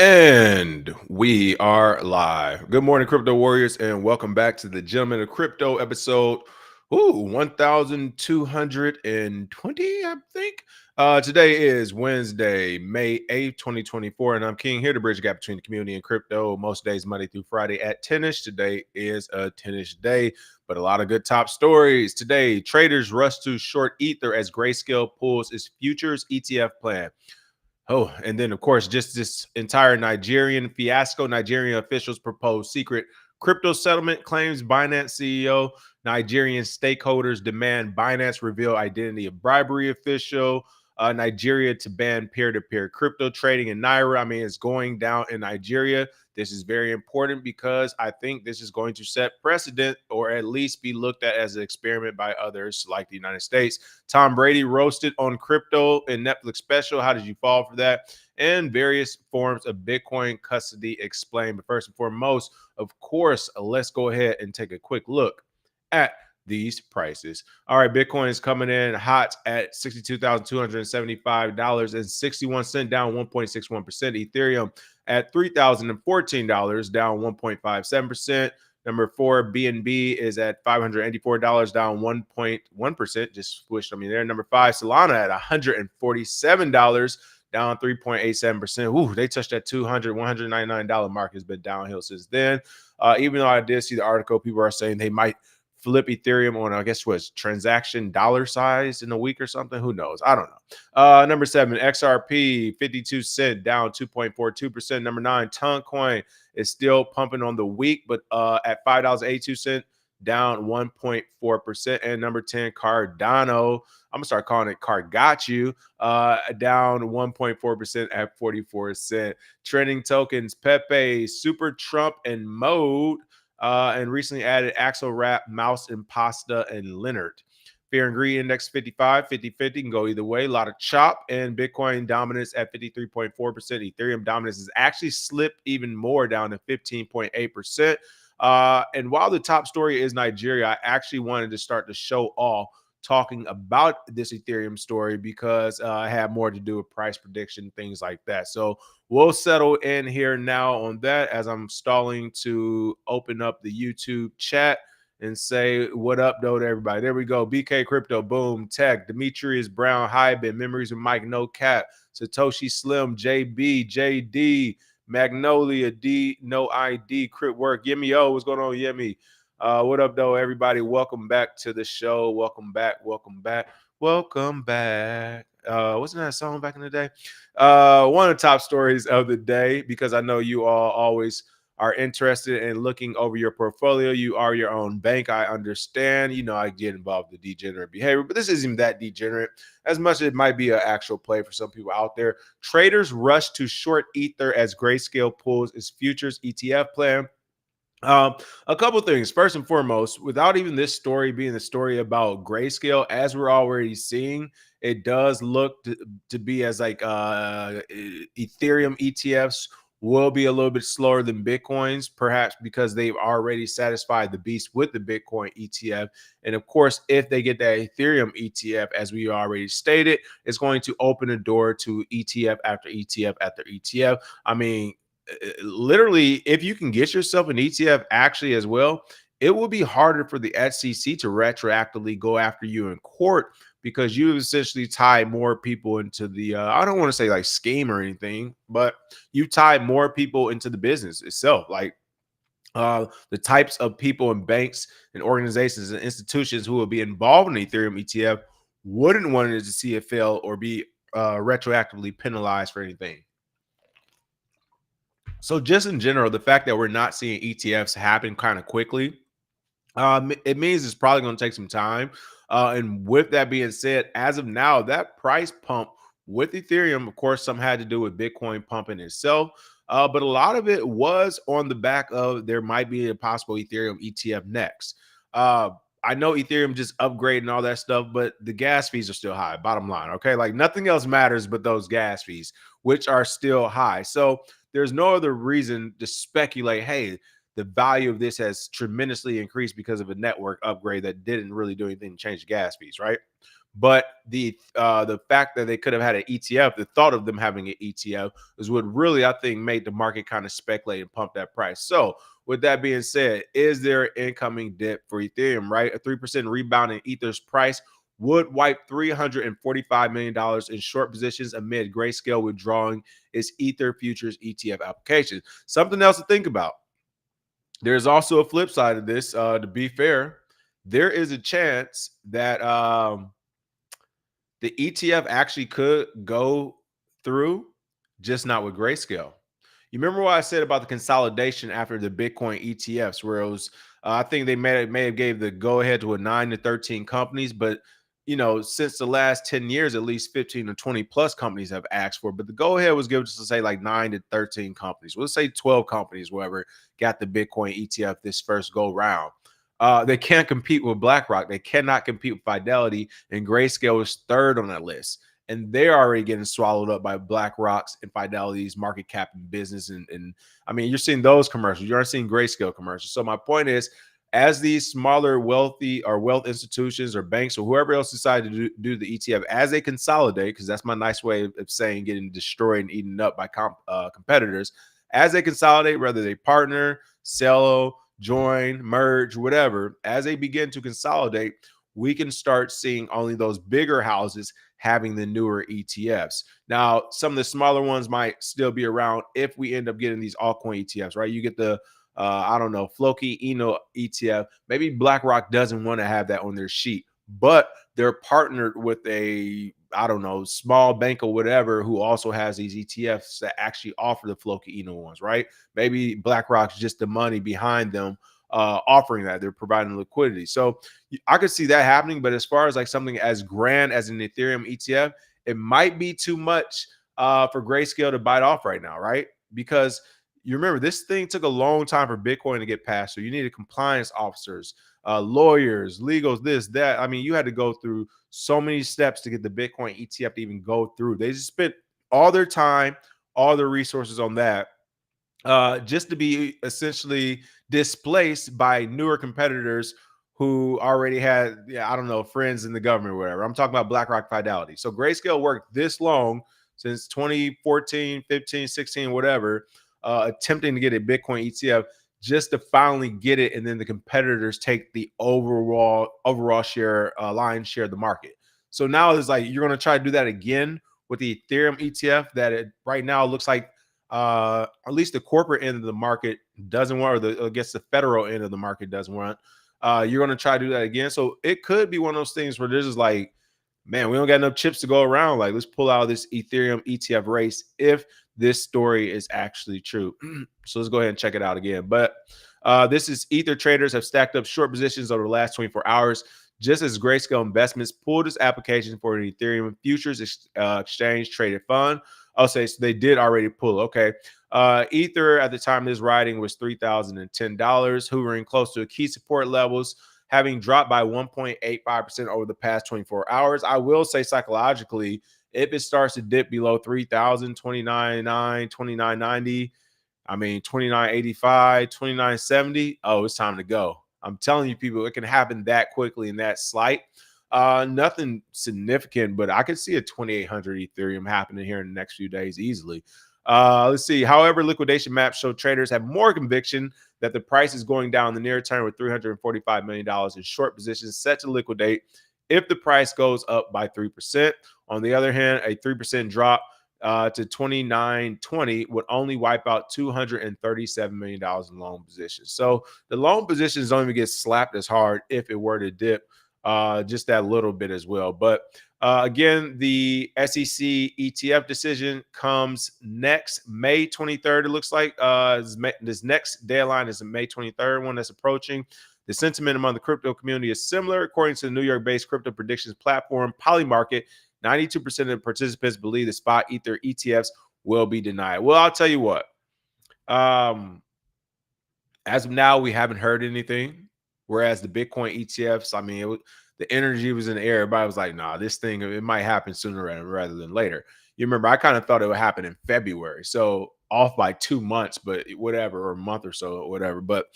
And we are live. Good morning, crypto warriors, and welcome back to the Gentlemen of Crypto episode. 1220, I think. Today is Wednesday, May 8th, 2024, and I'm King here to bridge the gap between the community and crypto. Most days, Monday through Friday at 10ish. Today is a 10ish day, but a lot of good top stories. Today, traders rush to short Ether as Grayscale pulls its futures ETF plan. Oh, and then of course, just this entire Nigerian fiasco. Nigerian officials propose secret crypto settlement, claims Binance CEO. Nigerian stakeholders demand Binance reveal identity of bribery official. Nigeria to ban peer-to-peer crypto trading in Naira. I mean, it's going down in Nigeria. This is very important because I think this is going to set precedent or at least be looked at as an experiment by others like the United States. Tom Brady roasted on crypto and Netflix special. How did you fall for that? And various forms of Bitcoin custody explained. But first and foremost, of course, let's go ahead and take a quick look at these prices. All right, Bitcoin is coming in hot at $62,275.61, down 1.61%. Ethereum at $3,014, down 1.57%. Number four, BNB is at $584, down 1.1%. Just squished on me there. Number five, Solana at $147, down 3.87%. Ooh, they touched that $199 mark. Has been downhill since then. Even though I did see the article, people are saying they might flip Ethereum on, I guess, was transaction dollar size in a week or something. Who knows? I don't know. Number seven, XRP, 52 cent, down 2.42%. Number nine, Toncoin is still pumping on the week, but at $5.82, down 1.4%. And number 10, Cardano, I'm gonna start calling it Cargotchu, down 1.4% at 44 cent. Trending tokens, Pepe, Super Trump, and Mode, and recently added Axel Wrap, Mouse and Pasta, and Leonard. Fear and Greed Index 55, 50 can go either way. A lot of chop, and Bitcoin dominance at 53.4%. Ethereum dominance has actually slipped even more down to 15.8%. And while the top story is Nigeria, I actually wanted to start the show off talking about this Ethereum story because I had more to do with price prediction, things like that. So we'll settle in here now on that as I'm stalling to open up the YouTube chat and say what up, though, to everybody. There we go. BK Crypto, Boom, Tech, Demetrius Brown, Hybrid, Memories with Mike, No Cap, Satoshi Slim, JB, JD, Magnolia, D, No ID, Crypt Work, Yimmy O, what's going on, Yimmy? What up, though, everybody? Welcome back to the show. Welcome back. Welcome back. Welcome back. Wasn't that a song back in the day? One of the top stories of the day, because I know you all always are interested in looking over your portfolio. You are your own bank. I understand. You know, I get involved in degenerate behavior, but this isn't that degenerate as much as it might be an actual play for some people out there. Traders rush to short Ether as Grayscale pulls its futures ETF plan. Um, a couple things. First and foremost, without even this story being the story about Grayscale, as we're already seeing, it does look to be as like Ethereum ETFs will be a little bit slower than Bitcoin's, perhaps because they've already satisfied the beast with the Bitcoin ETF. And of course, if they get that Ethereum ETF, as we already stated, it's going to open the door to ETF after ETF after ETF. I mean, literally, if you can get yourself an ETF actually as well, it will be harder for the SEC to retroactively go after you in court because you essentially tie more people into the I don't want to say like scheme or anything, but you tie more people into the business itself. Like the types of people and banks and organizations and institutions who will be involved in the Ethereum ETF wouldn't want it to see it fail or be retroactively penalized for anything. So just in general, the fact that we're not seeing ETFs happen kind of quickly, it means it's probably going to take some time. And with that being said, as of now, that price pump with Ethereum, of course, some had to do with Bitcoin pumping itself. But a lot of it was on the back of there might be a possible Ethereum ETF next. I know Ethereum just upgrading all that stuff, but the gas fees are still high. Bottom line, okay, like nothing else matters but those gas fees, which are still high. So there's no other reason to speculate, hey, the value of this has tremendously increased because of a network upgrade that didn't really do anything to change the gas fees, right? But the fact that they could have had an ETF, the thought of them having an ETF, is what really I think made the market kind of speculate and pump that price. So with that being said, is there an incoming dip for Ethereum? Right, a 3% rebound in Ether's price would wipe $345 million in short positions amid Grayscale withdrawing its Ether futures ETF application. Something else to think about. There's also a flip side of this. To be fair, there is a chance that the ETF actually could go through, just not with Grayscale. You remember what I said about the consolidation after the Bitcoin ETFs, where it was, I think they may have gave the go ahead to a 9 to 13 companies, but since the last 10 years, at least 15 to 20 plus companies have asked for. But the go ahead was given to say like 9 to 13 companies. We'll say 12 companies, whoever got the Bitcoin ETF this first go round. They can't compete with BlackRock. They cannot compete with Fidelity, and Grayscale is third on that list. And they're already getting swallowed up by BlackRock's and Fidelity's market cap and business. And I mean, you're seeing those commercials. You aren't seeing Grayscale commercials. So my point is, as these smaller wealthy or wealth institutions or banks or whoever else decide to do the ETF, as they consolidate, because that's my nice way of saying getting destroyed and eaten up by competitors, as they consolidate, whether they partner, sell, join, merge, whatever, as they begin to consolidate, we can start seeing only those bigger houses having the newer ETFs. Now, some of the smaller ones might still be around if we end up getting these altcoin ETFs, right? You get the I don't know, Floki Eno ETF. Maybe BlackRock doesn't want to have that on their sheet, but they're partnered with a, I don't know, small bank or whatever who also has these ETFs that actually offer the Floki Eno ones, right? Maybe BlackRock's just the money behind them offering that. They're providing liquidity. So I could see that happening. But as far as like something as grand as an Ethereum ETF, it might be too much for Grayscale to bite off right now, right? Because you remember this thing took a long time for Bitcoin to get passed. So you needed compliance officers, lawyers, legals, this, that. I mean, you had to go through so many steps to get the Bitcoin ETF to even go through. They just spent all their time, all their resources on that, just to be essentially displaced by newer competitors who already had, I don't know, friends in the government or whatever. I'm talking about BlackRock Fidelity. So Grayscale worked this long since 2014, 15, 16, whatever, attempting to get a Bitcoin ETF just to finally get it. And then the competitors take the overall share, lion's share of the market. So now it's like, you're going to try to do that again with the Ethereum ETF that right now looks like at least the corporate end of the market doesn't want, or I guess the federal end of the market doesn't want. You're going to try to do that again. So it could be one of those things where there's just like, man, we don't got enough chips to go around. Like, let's pull out this Ethereum ETF race if this story is actually true. So let's go ahead and check it out again. But this is Ether traders have stacked up short positions over the last 24 hours, just as Grayscale Investments pulled its application for an Ethereum futures exchange traded fund. I'll say so they did already pull. Okay. Ether at the time of this writing was $3,010, hovering close to key support levels, having dropped by 1.85% over the past 24 hours. I will say psychologically, if it starts to dip below 3,000, 29.9, 29.90, I mean, 29.85, 29.70, oh, it's time to go. I'm telling you, people, it can happen that quickly and that slight. Nothing significant, but I could see a 2,800 Ethereum happening here in the next few days easily. Let's see. However, liquidation maps show traders have more conviction that the price is going down in the near term, with $345 million in short positions set to liquidate if the price goes up by 3%. On the other hand, a 3% drop to 29.20 would only wipe out $237 million in long positions. So the long positions don't even get slapped as hard if it were to dip just that little bit as well. But again, the SEC ETF decision comes next May 23rd. It looks like this next deadline is the May 23rd one that's approaching. The sentiment among the crypto community is similar. According to the New York-based crypto predictions platform Polymarket, 92% of the participants believe the spot Ether ETFs will be denied. Well, I'll tell you what. As of now, we haven't heard anything. Whereas the Bitcoin ETFs, I mean, the energy was in the air. Everybody was like, nah, this thing, it might happen sooner rather than later. You remember, I kind of thought it would happen in February. So off by 2 months, but whatever, or a month or so, or whatever. But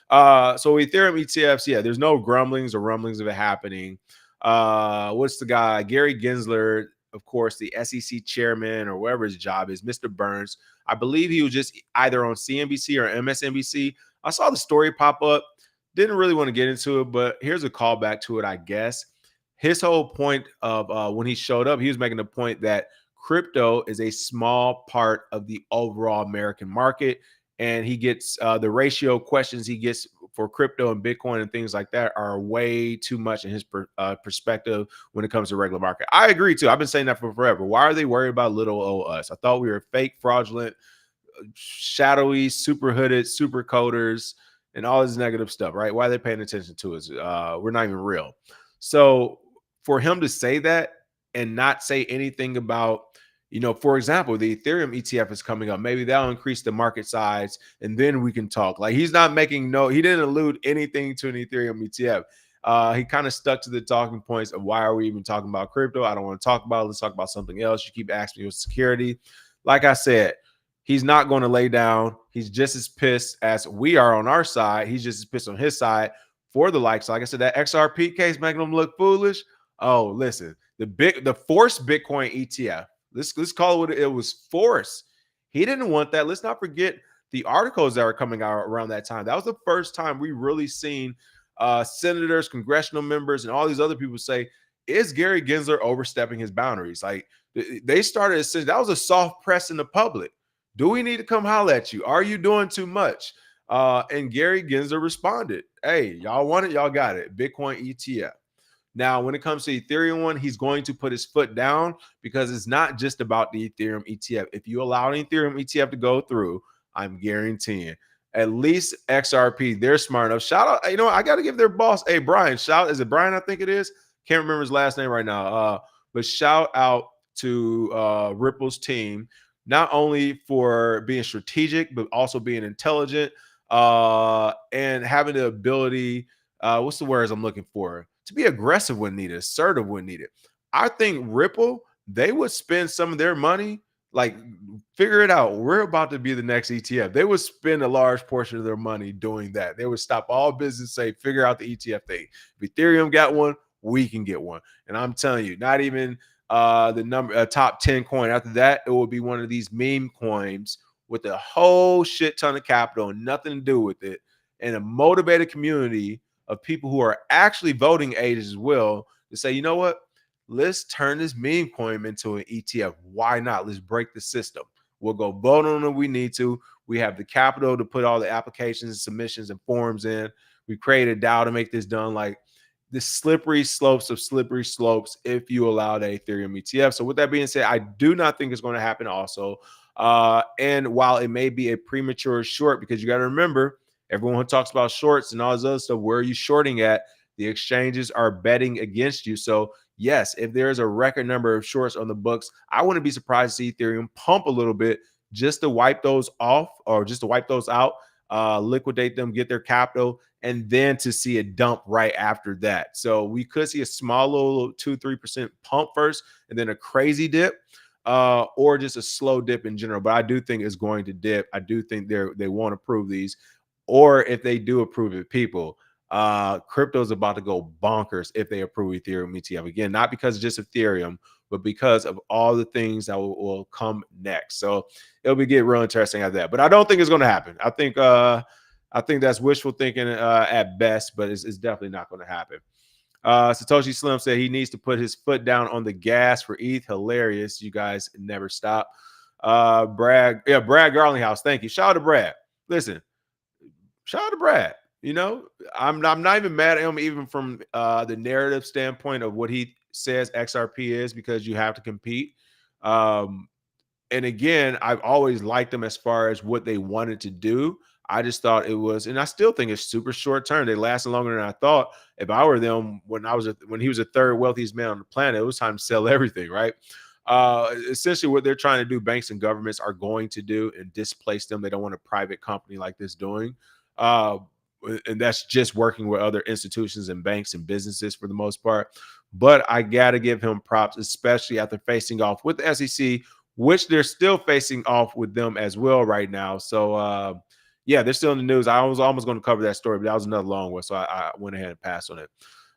so Ethereum ETFs, yeah, there's no grumblings or rumblings of it happening. what's the guy? Gary Gensler, of course, the SEC chairman or whatever his job is, Mr. Burns. I believe he was just either on CNBC or MSNBC. I saw the story pop up. Didn't really want to get into it, but here's a callback to it, I guess. His whole point of when he showed up, he was making the point that crypto is a small part of the overall American market. And he gets the ratio questions he gets for crypto and Bitcoin and things like that are way too much in his perspective when it comes to regular market. I agree too. I've been saying that for forever. Why are they worried about little old us? I thought we were fake, fraudulent, shadowy, super hooded, super coders, and all this negative stuff, right? Why are they paying attention to us? We're not even real. So for him to say that and not say anything about, for example, the Ethereum ETF is coming up. Maybe that'll increase the market size, and then we can talk. Like he didn't allude anything to an Ethereum ETF. He kind of stuck to the talking points of why are we even talking about crypto? I don't want to talk about it. Let's talk about something else. You keep asking me with security. Like I said, he's not going to lay down. He's just as pissed as we are on our side. He's just as pissed on his side for the likes. Like I said, that XRP case making him look foolish. Oh, listen, the forced Bitcoin ETF. Let's call it what it was, forced. He didn't want that. Let's not forget the articles that were coming out around that time. That was the first time we really seen senators, congressional members, and all these other people say, is Gary Gensler overstepping his boundaries? Like they started to say that was a soft press in the public. Do we need to come holler at you? Are you doing too much? And Gary Gensler responded, hey, y'all want it? Y'all got it. Bitcoin ETF. Now, when it comes to Ethereum one, he's going to put his foot down because it's not just about the Ethereum ETF. If you allow an Ethereum ETF to go through, I'm guaranteeing at least XRP, they're smart enough. Shout out, I got to give their boss, hey, Brian, is it Brian? I think it is. Can't remember his last name right now. But shout out to Ripple's team, not only for being strategic, but also being intelligent and having the ability, what's the words I'm looking for? To be aggressive when needed, assertive when needed. I think Ripple, they would spend some of their money, like figure it out. We're about to be the next ETF. They would spend a large portion of their money doing that. They would stop all business, say, figure out the ETF thing. If Ethereum got one, we can get one. And I'm telling you, not even the top 10 coin. After that, it will be one of these meme coins with a whole shit ton of capital and nothing to do with it, and a motivated community of people who are actually voting age as well to say, you know what? Let's turn this meme coin into an ETF. Why not? Let's break the system. We'll go vote on it. We need to. We have the capital to put all the applications, submissions, and forms in. We created DAO to make this done. Like the slippery slopes of slippery slopes if you allow the Ethereum ETF. So with that being said, I do not think it's going to happen also. And while it may be a premature short, because you got to remember, everyone who talks about shorts and all this other stuff, where are you shorting at? The exchanges are betting against you. So yes, if there is a record number of shorts on the books, I wouldn't be surprised to see Ethereum pump a little bit just to wipe those off or just to wipe those out, liquidate them, get their capital, and then to see a dump right after that. So we could see a small little 2-3% pump first and then a crazy dip. Or just a slow dip in general. But I do think it's going to dip. I do think they won't approve these. Or if they do approve it, people, crypto is about to go bonkers if they approve Ethereum ETF. Again, not because of just Ethereum, but because of all the things that will come next. So it'll be getting real interesting at that. But I don't think it's going to happen. I think that's wishful thinking at best, but it's definitely not going to happen. Satoshi Slim said he needs to put his foot down on the gas for ETH. Hilarious. You guys never stop. Brad Garlinghouse. Thank you. Shout out to Brad. Listen, shout out to Brad. I'm not even mad at him, even from the narrative standpoint of what he says XRP is, because you have to compete. And again, I've always liked them as far as what they wanted to do. I just thought it was, and I still think it's super short term. They lasted longer than I thought. If I were them, when he was the third wealthiest man on the planet, it was time to sell everything, right? Essentially, what they're trying to do, banks and governments are going to do and displace them. They don't want a private company like this doing. And that's just working with other institutions and banks and businesses for the most part. But I got to give him props, especially after facing off with the SEC, which they're still facing off with them as well right now. So, yeah, they're still in the news. I was almost going to cover that story, but that was another long one, so I went ahead and passed on it.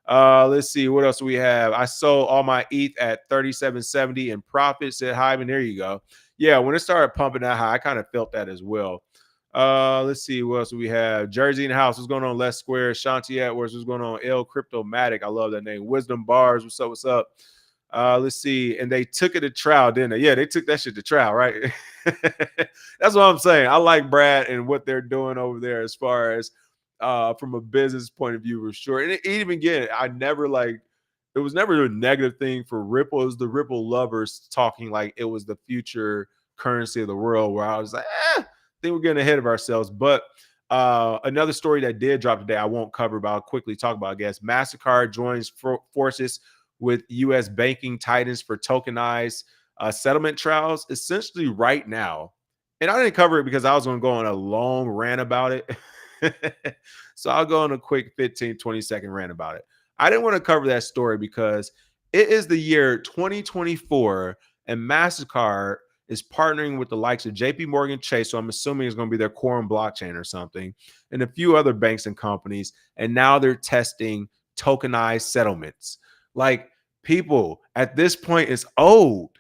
Let's see what else we have. I sold all my ETH at 37.70 in profit, said Hyman. There you go. Yeah, when it started pumping that high, I kind of felt that as well. Let's see what else we have. Jersey in the house. What's going on? Les Square. Shanti Edwards. What's going on? L Cryptomatic. I love that name. Wisdom Bars. What's up? What's up? Let's see. And they took it to trial, didn't they? Yeah, they took that shit to trial, right? That's what I'm saying. I like Brad and what they're doing over there as far as from a business point of view, for sure. And even again, I never like it was never a negative thing for Ripple. It was the Ripple lovers talking like it was the future currency of the world, where I was like, I think we're getting ahead of ourselves. But another story that did drop today, I won't cover, but I'll quickly talk about, I guess. MasterCard joins forces with U.S. banking titans for tokenized settlement trials, essentially right now. And I didn't cover it because I was going to go on a long rant about it. So I'll go on a quick 15, 20-second rant about it. I didn't want to cover that story because it is the year 2024 and MasterCard is partnering with the likes of JP Morgan Chase. So I'm assuming it's going to be their Quorum blockchain or something, and a few other banks and companies. And now they're testing tokenized settlements. Like, people at this point is old.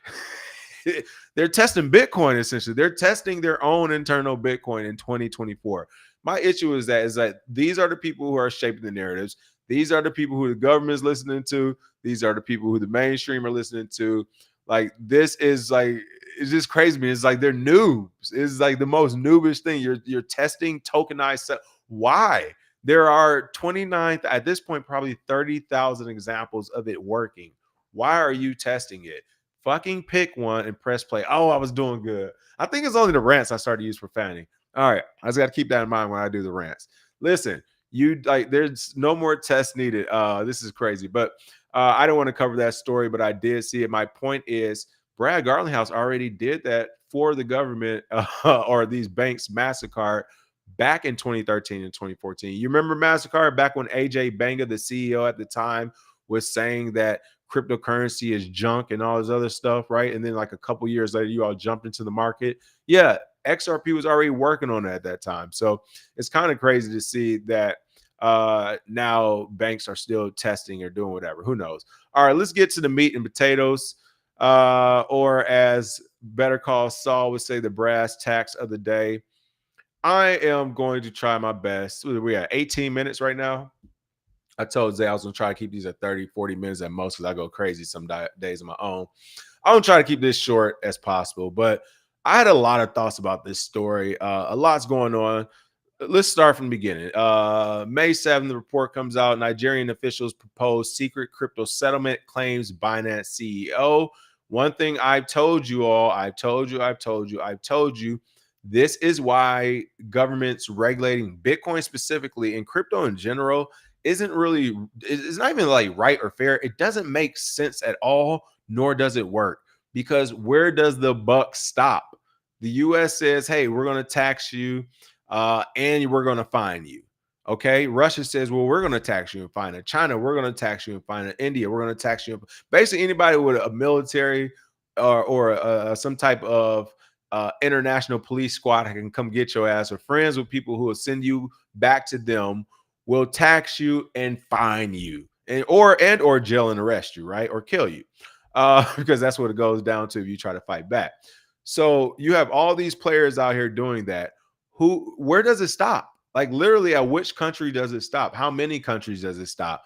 They're testing Bitcoin, essentially. They're testing their own internal Bitcoin in 2024. My issue is that these are the people who are shaping the narratives. These are the people who the government is listening to. These are the people who the mainstream are listening to. Like, this is like, it's just crazy to me. It's like they're noobs. It's like the most noobish thing. You're testing tokenized. Why? There are 29, at this point, probably 30,000 examples of it working. Why are you testing it? Fucking pick one and press play. Oh, I was doing good. I think it's only the rants I started to use profanity. All right, I just got to keep that in mind when I do the rants. Listen, there's no more tests needed. This is crazy, but I don't want to cover that story, but I did see it. My point is, Brad Garlinghouse already did that for the government or these banks, MasterCard, back in 2013 and 2014. You remember MasterCard back when AJ Banga, the CEO at the time, was saying that cryptocurrency is junk and all this other stuff, right? And then like a couple years later, you all jumped into the market. Yeah, XRP was already working on it at that time. So it's kind of crazy to see that now banks are still testing or doing whatever. Who knows? All right, let's get to the meat and potatoes, or as Better Call Saul would say, the brass tacks of the day. I am going to try my best. We at 18 minutes right now. I told Zay I was going to try to keep these at 30, 40 minutes at most because I go crazy some days of my own. I'm going to try to keep this short as possible, but I had a lot of thoughts about this story. A lot's going on. Let's start from the beginning. May 7th, the report comes out. Nigerian officials propose secret crypto settlement, claims Binance CEO. One thing I've told you all, I've told you, this is why governments regulating Bitcoin specifically and crypto in general isn't really, it's not even like right or fair. It doesn't make sense at all, nor does it work, because where does the buck stop? The US says, hey, we're going to tax you and we're going to fine you. Okay. Russia says, well, we're going to tax you and fine it. China, we're going to tax you and fine it. India, we're going to tax you. Basically, anybody with a military or some type of international police squad that can come get your ass, or friends with people who will send you back to them, will tax you and fine you, and or jail and arrest you, right? Or kill you. Because that's what it goes down to if you try to fight back. So you have all these players out here doing that. Where does it stop? Like, literally, at which country does it stop? How many countries does it stop?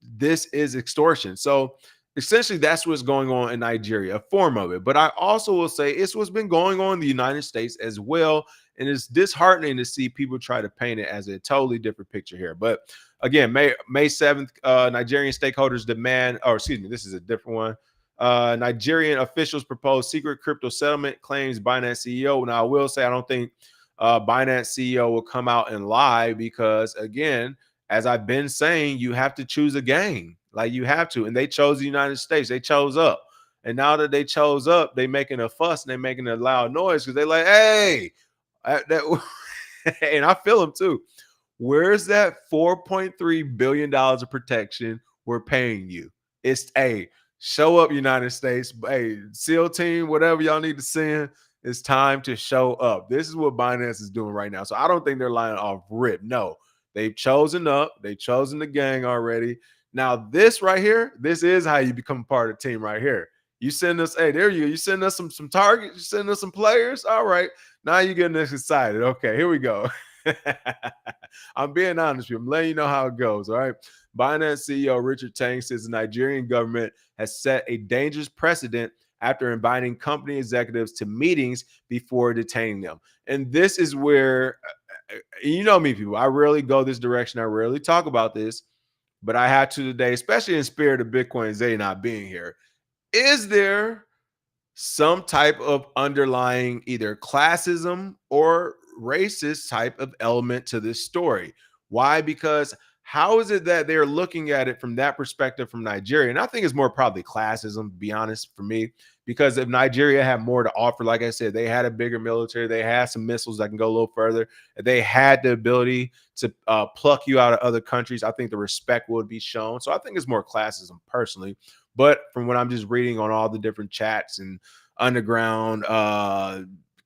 This is extortion. So essentially, that's what's going on in Nigeria, a form of it. But I also will say it's what's been going on in the United States as well. And it's disheartening to see people try to paint it as a totally different picture here. But again, May 7th, Nigerian stakeholders demand, or excuse me, this is a different one. Nigerian officials propose secret crypto settlement, claims Binance CEO. Now, I will say I don't think Binance CEO will come out and lie because, again, as I've been saying, you have to choose a game. Like, you have to. And they chose the United States. They chose up. And now that they chose up, they making a fuss and they making a loud noise because they're like, hey, and I feel them too. Where's that $4.3 billion of protection we're paying you? It's show up, United States. Hey, SEAL team, whatever y'all need to send, it's time to show up. This is what Binance is doing right now. So I don't think they're lying off rip. No, They've chosen up. They've chosen the gang already. Now, this right here, this is how you become part of the team right here. You send us, hey, there you go. You send us some targets. You send us some players. All right. Now you're getting us excited. Okay, here we go. I'm being honest with you. I'm letting you know how it goes. All right. Binance CEO Richard Tang says the Nigerian government has set a dangerous precedent after inviting company executives to meetings before detaining them. And this is where, you know me, people, I rarely go this direction. I rarely talk about this, but I had to today, especially in spirit of Bitcoin Zay not being here. Is there some type of underlying either classism or racist type of element to this story? Why? Because how is it that they're looking at it from that perspective from Nigeria? And I think it's more probably classism, to be honest, for me, because if Nigeria had more to offer, like I said, they had a bigger military, they had some missiles that can go a little further, they had the ability to pluck you out of other countries, I think the respect would be shown. So I think it's more classism personally. But from what I'm just reading on all the different chats and underground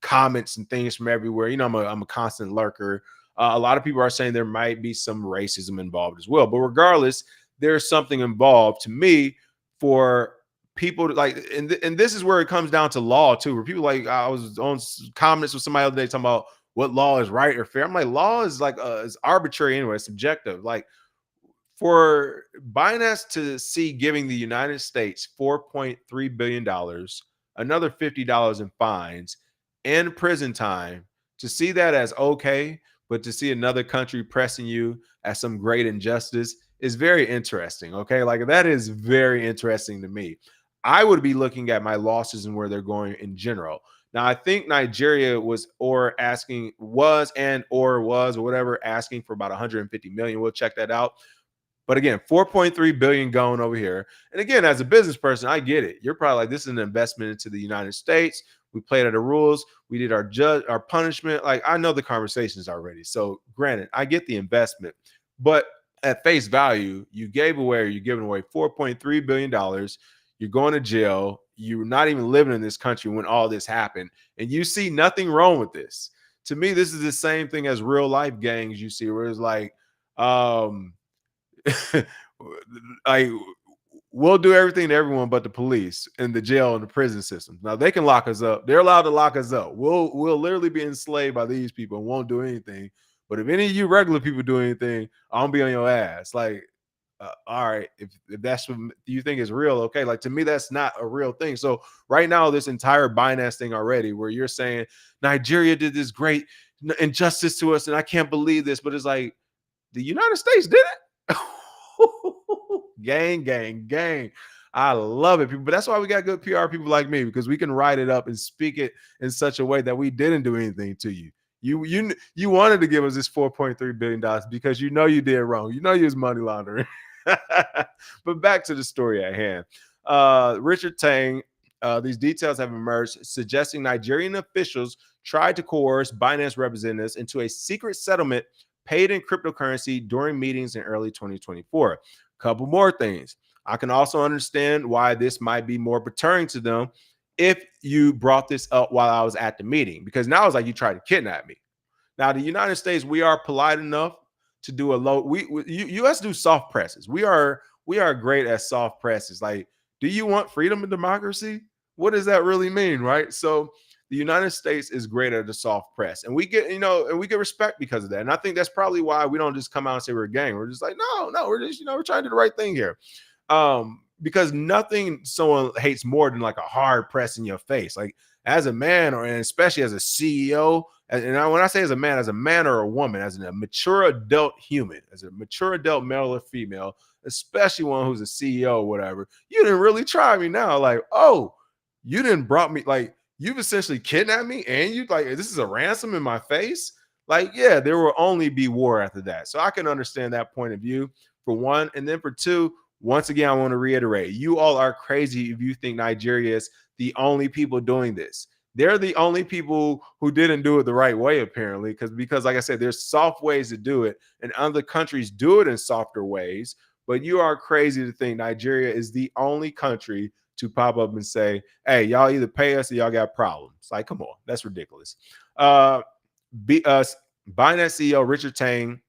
comments and things from everywhere, you know, I'm a constant lurker. A lot of people are saying there might be some racism involved as well. But regardless, there's something involved to me for people to like, and this is where it comes down to law too, where people like, I was on comments with somebody the other day talking about what law is right or fair. I'm like, law is like is arbitrary anyway, it's subjective. Like, for Binance to see giving the United States $4.3 billion, another $50 in fines, and prison time, to see that as okay, but to see another country pressing you as some great injustice is very interesting. Okay. Like, that is very interesting to me. I would be looking at my losses and where they're going in general. Now, I think Nigeria was or whatever, asking for about 150 million. We'll check that out. But again, 4.3 billion going over here. And again, as a business person, I get it. You're probably like, this is an investment into the United States. We played by the rules. We did our punishment. Like, I know the conversations already. So granted, I get the investment. But at face value, you're giving away $4.3 billion. You're going to jail. You're not even living in this country when all this happened. And you see nothing wrong with this. To me, this is the same thing as real life gangs you see, where it's like, like, we'll do everything to everyone but the police and the jail and the prison system. Now they can lock us up. They're allowed to lock us up. We'll literally be enslaved by these people and won't do anything. But if any of you regular people do anything, I'll be on your ass. Like, all right, if that's what you think is real, okay. Like, to me, that's not a real thing. So right now, this entire Binance thing already, where you're saying Nigeria did this great injustice to us, and I can't believe this, but it's like the United States did it. Gang, gang, gang. I love it, people. But that's why we got good PR people like me, because we can write it up and speak it in such a way that we didn't do anything to you. You wanted to give us this $4.3 billion because you know you did wrong. You know you was money laundering. But back to the story at hand. Richard Tang, these details have emerged suggesting Nigerian officials tried to coerce Binance representatives into a secret settlement paid in cryptocurrency during meetings in early 2024. Couple more things. I can also understand why this might be more perturbing to them if you brought this up while I was at the meeting, because now it's like you tried to kidnap me. Now, the United States, we are polite enough to do a low. U.S. do soft presses. We are great at soft presses. Like, do you want freedom and democracy? What does that really mean, right? So the United States is great at the soft press, and we get respect because of that. And I think that's probably why we don't just come out and say we're a gang. We're just like, no, we're just, we're trying to do the right thing here. Because nothing someone hates more than like a hard press in your face. Like, as a man, and especially as a CEO, and when I say as a man or a woman, as a mature adult human, as a mature adult male or female, especially one who's a CEO or whatever, you didn't really try me now. Like, oh, you didn't brought me, like, you've essentially kidnapped me, and you like, this is a ransom in my face. Like, yeah, there will only be war after that. So I can understand that point of view, for one. And then for two, once again, I want to reiterate, you all are crazy if you think Nigeria is the only people doing this. They're the only people who didn't do it the right way, apparently, because like I said, there's soft ways to do it, and other countries do it in softer ways. But you are crazy to think Nigeria is the only country to pop up and say, hey, y'all either pay us or y'all got problems. Like, come on, that's ridiculous. Binance CEO Richard Tang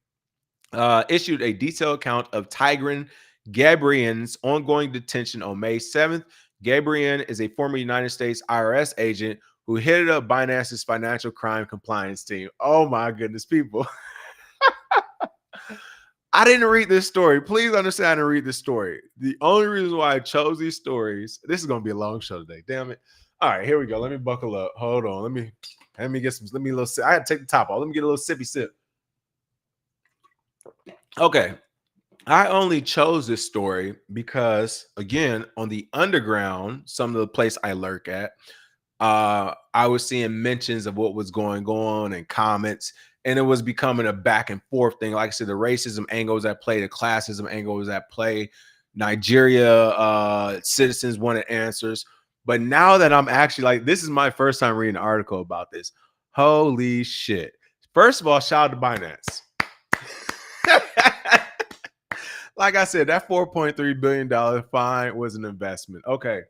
issued a detailed account of Tigran Gabriel's ongoing detention on May 7th. Gabriel is a former United States IRS agent who headed up Binance's financial crime compliance team. Oh my goodness, people. I didn't read this story. Please understand I didn't read this story. The only reason why I chose these stories, this is going to be a long show today. Damn it. All right, here we go. Let me buckle up. Hold on. Let me get some, let me a little, I had to take the top off. Let me get a little sippy sip. Okay. I only chose this story because, again, on the underground, some of the place I lurk at, I was seeing mentions of what was going on and comments, and it was becoming a back and forth thing. Like I said, the racism angles at play, the classism angles at play. Nigeria citizens wanted answers. But now that I'm actually like, this is my first time reading an article about this. Holy shit. First of all, shout out to Binance. Like I said, that $4.3 billion fine was an investment. Okay.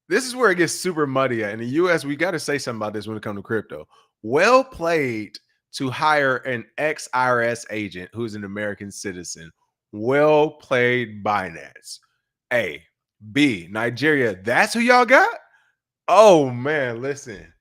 This is where it gets super muddy at. In the US, we got to say something about this when it comes to crypto. Well played to hire an ex-IRS agent who's an American citizen. Well played, Binance. A. B. Nigeria. That's who y'all got? Oh, man, listen.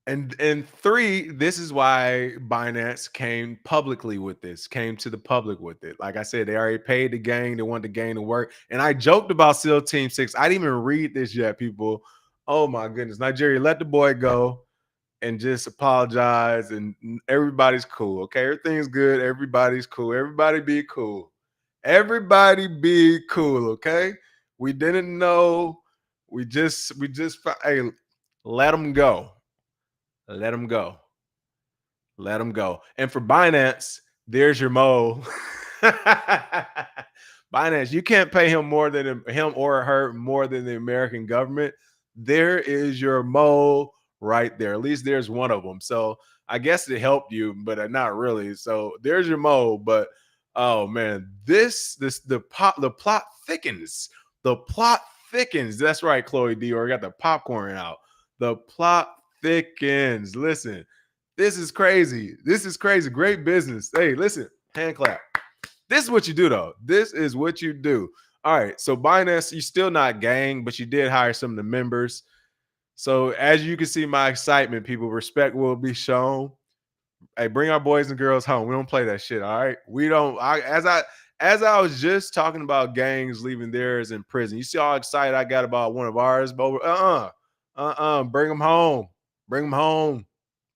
And three, this is why Binance came publicly with this, came to the public with it. Like I said, they already paid the gang. They want the gang to work. And I joked about SEAL Team 6. I didn't even read this yet, people. Oh, my goodness. Nigeria, let the boy go and just apologize. And everybody's cool, okay? Everything's good. Everybody's cool. Everybody be cool. Everybody be cool, okay? We didn't know. We just, hey, let them go. Let them go. Let them go. And for Binance, there's your mo. Binance, you can't pay him more than him or her more than the American government. There is your mo right there. At least there's one of them. So I guess it helped you, but not really. So there's your mo. But oh man, the plot thickens. The plot thickens. That's right, Chloe Dior got the popcorn out. The plot thickens. Listen, this is crazy. This is crazy. Great business. Hey, listen, hand clap. This is what you do, though. This is what you do. All right. So Binance, you're still not gang, but you did hire some of the members. So as you can see, my excitement, people, respect will be shown. Hey, bring our boys and girls home. We don't play that shit. All right. We don't. As I was just talking about gangs leaving theirs in prison. You see how excited I got about one of ours, but bring them home. Bring them home.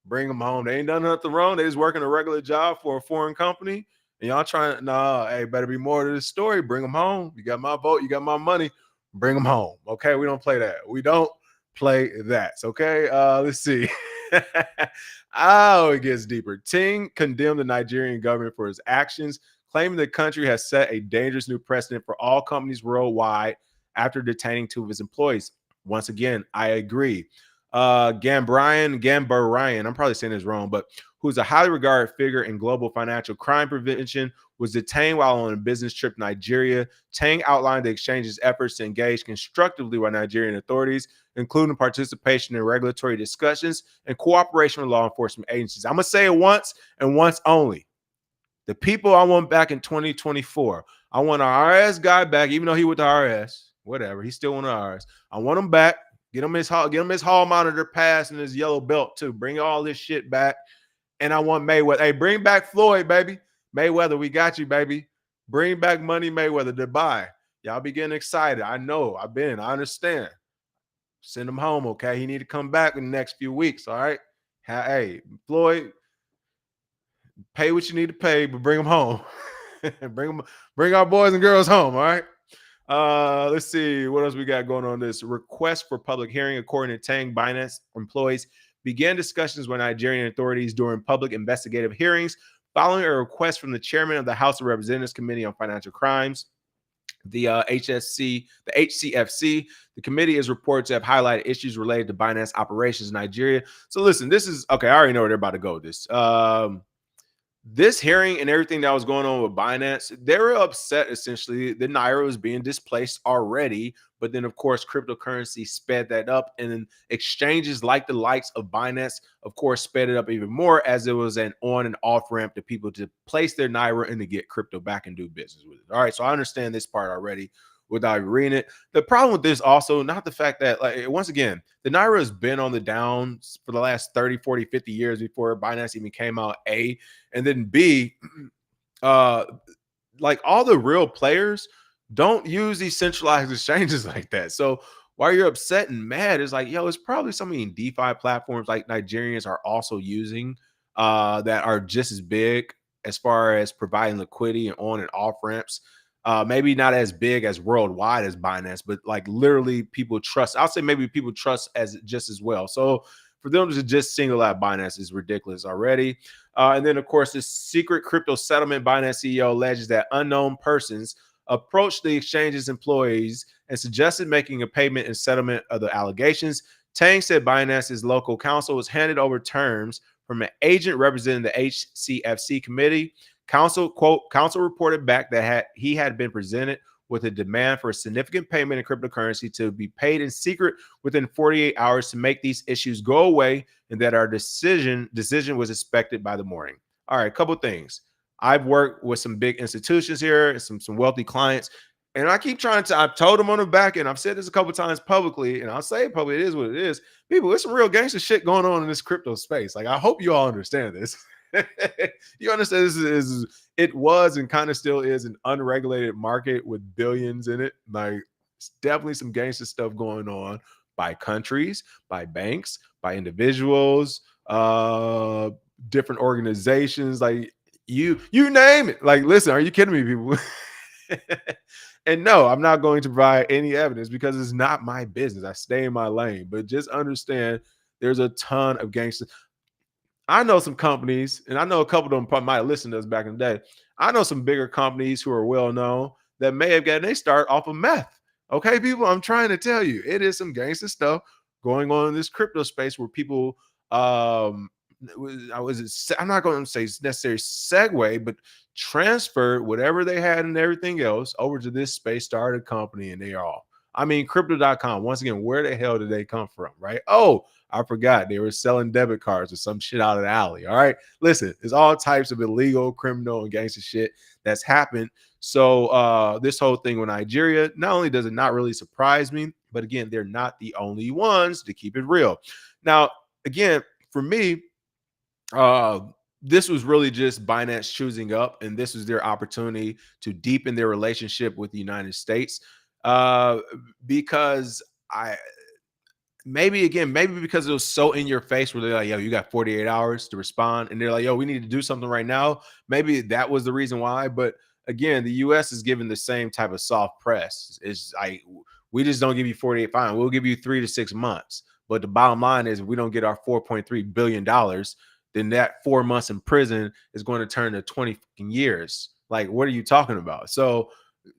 Bring them home. They ain't done nothing wrong. They just working a regular job for a foreign company. And y'all trying, nah, hey, better be more to the story. Bring them home. You got my vote. You got my money. Bring them home. Okay. We don't play that. We don't play that. Okay. Let's see. Oh, it gets deeper. Ting condemned the Nigerian government for his actions, claiming the country has set a dangerous new precedent for all companies worldwide after detaining two of his employees. Once again, I agree. Gambarian, I'm probably saying this wrong, but who's a highly regarded figure in global financial crime prevention, was detained while on a business trip to Nigeria. Tang outlined the exchange's efforts to engage constructively with Nigerian authorities, including participation in regulatory discussions and cooperation with law enforcement agencies. I'm going to say it once and once only. The people I want back in 2024, I want our RS guy back, even though he with the RS, whatever, he still want the RS. I want him back. Get him his hall monitor pass and his yellow belt too. Bring all this shit back. And I want Mayweather. Hey, bring back Floyd, baby. Mayweather, we got you, baby. Bring back Money Mayweather, Dubai. Y'all be getting excited. I know. I understand. Send him home, okay? He need to come back in the next few weeks, all right? Hey, Floyd, pay what you need to pay, but bring him home. bring our boys and girls home, all right? Let's see what else we got going on. This request for public hearing, according to Tang, Binance employees began discussions with Nigerian authorities during public investigative hearings following a request from the chairman of the House of Representatives Committee on Financial Crimes, the HCFC. The committee is reported to have highlighted issues related to Binance operations in Nigeria. So listen, this is okay. I already know where they're about to go with this. This hearing and everything that was going on with Binance, they were upset essentially. The Naira was being displaced already, but then of course cryptocurrency sped that up, and then exchanges like the likes of Binance, of course, sped it up even more as it was an on and off ramp to people to place their Naira and to get crypto back and do business with it. All right, so I understand this part already without reading it. The problem with this also, not the fact that, like, once again, the Naira has been on the down for the last 30, 40, 50 years before Binance even came out, A. And then B, uh, like all the real players don't use these centralized exchanges like that. So while you're upset and mad, it's like, yo, it's probably some of these DeFi platforms like Nigerians are also using that are just as big as far as providing liquidity and on and off ramps. Maybe not as big as worldwide as Binance, but like literally people trust. I'll say maybe people trust as just as well. So for them to just single out Binance is ridiculous already. And then, of course, this secret crypto settlement Binance CEO alleges that unknown persons approached the exchange's employees and suggested making a payment in settlement of the allegations. Tang said Binance's local counsel was handed over terms from an agent representing the HCFC committee. Counsel reported back that he had been presented with a demand for a significant payment in cryptocurrency to be paid in secret within 48 hours to make these issues go away, and that our decision was expected by the morning. All right, a couple things. I've worked with some big institutions here and some wealthy clients, and I keep trying to. I've told them on the back end. I've said this a couple times publicly, and I'll say it publicly. It is what it is. People, there's some real gangster shit going on in this crypto space. Like, I hope you all understand this. You understand this is it was and kind of still is an unregulated market with billions in it. Like, it's definitely some gangster stuff going on by countries, by banks, by individuals, different organizations, like you name it. Like, listen, are you kidding me, people? And no, I'm not going to provide any evidence because it's not my business. I stay in my lane, but just understand there's a ton of gangsters. I know some companies, and I know a couple of them probably might have listened to us back in the day. I know some bigger companies who are well known that may have gotten they start off of meth. Okay, people, I'm trying to tell you, it is some gangster stuff going on in this crypto space where people, I'm not going to say necessarily segue, but transferred whatever they had and everything else over to this space, started a company, and they are off. I mean, crypto.com, once again, where the hell did they come from, right? Oh, I forgot they were selling debit cards or some shit out of the alley. All right. Listen, there's all types of illegal, criminal, and gangster shit that's happened. So this whole thing with Nigeria, not only does it not really surprise me, but again, they're not the only ones, to keep it real. Now, again, for me, this was really just Binance choosing up, and this was their opportunity to deepen their relationship with the United States. Uh, because I maybe because it was so in your face where they're like, yo, you got 48 hours to respond, and they're like, yo, we need to do something right now. Maybe that was the reason why. But again, the US is given the same type of soft press. It's like, we just don't give you 48, fine, we'll give you 3 to 6 months. But the bottom line is, if we don't get our $4.3 billion, then that 4 months in prison is going to turn to 20 years. Like, what are you talking about? So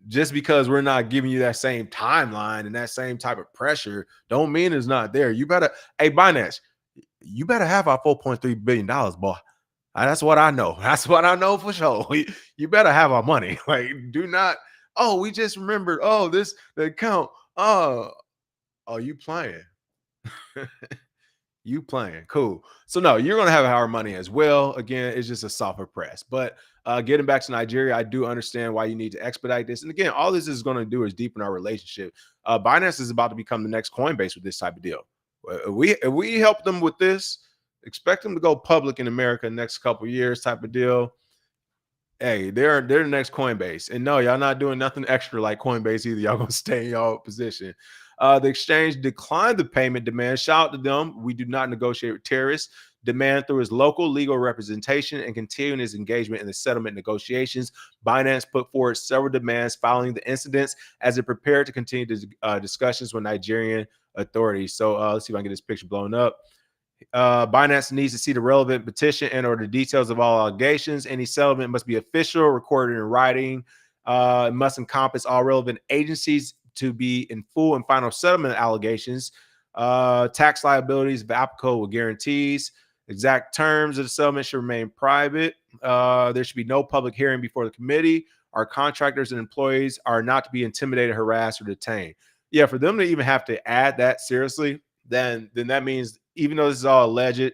just because we're not giving you that same timeline and that same type of pressure, don't mean it's not there. You better, hey, Binance, you better have our $4.3 billion, boy. That's what I know. That's what I know for sure. You better have our money. Like, do not, oh, we just remembered, oh, the account. Oh, you playing. You playing. Cool. So no, you're going to have our money as well. Again, it's just a softer press. But getting back to Nigeria, I do understand why you need to expedite this. And again, all this is going to do is deepen our relationship. Binance is about to become the next Coinbase with this type of deal. If we help them with this, expect them to go public in America next couple of years type of deal. Hey, they're the next Coinbase. And no, y'all not doing nothing extra like Coinbase either. Y'all gonna stay in y'all position. The exchange declined the payment demand. Shout out to them. We do not negotiate with terrorists. Demand through his local legal representation and continuing his engagement in the settlement negotiations. Binance put forward several demands following the incidents as it prepared to continue discussions with Nigerian authorities. So let's see if I can get this picture blown up. Binance needs to see the relevant petition and or the details of all allegations. Any settlement must be official, recorded in writing. It must encompass all relevant agencies to be in full and final settlement allegations. Tax liabilities, if applicable, with guarantees. Exact terms of the settlement should remain private. There should be no public hearing before the committee. Our contractors and employees are not to be intimidated, harassed, or detained. Yeah, for them to even have to add that seriously, then that means even though this is all alleged,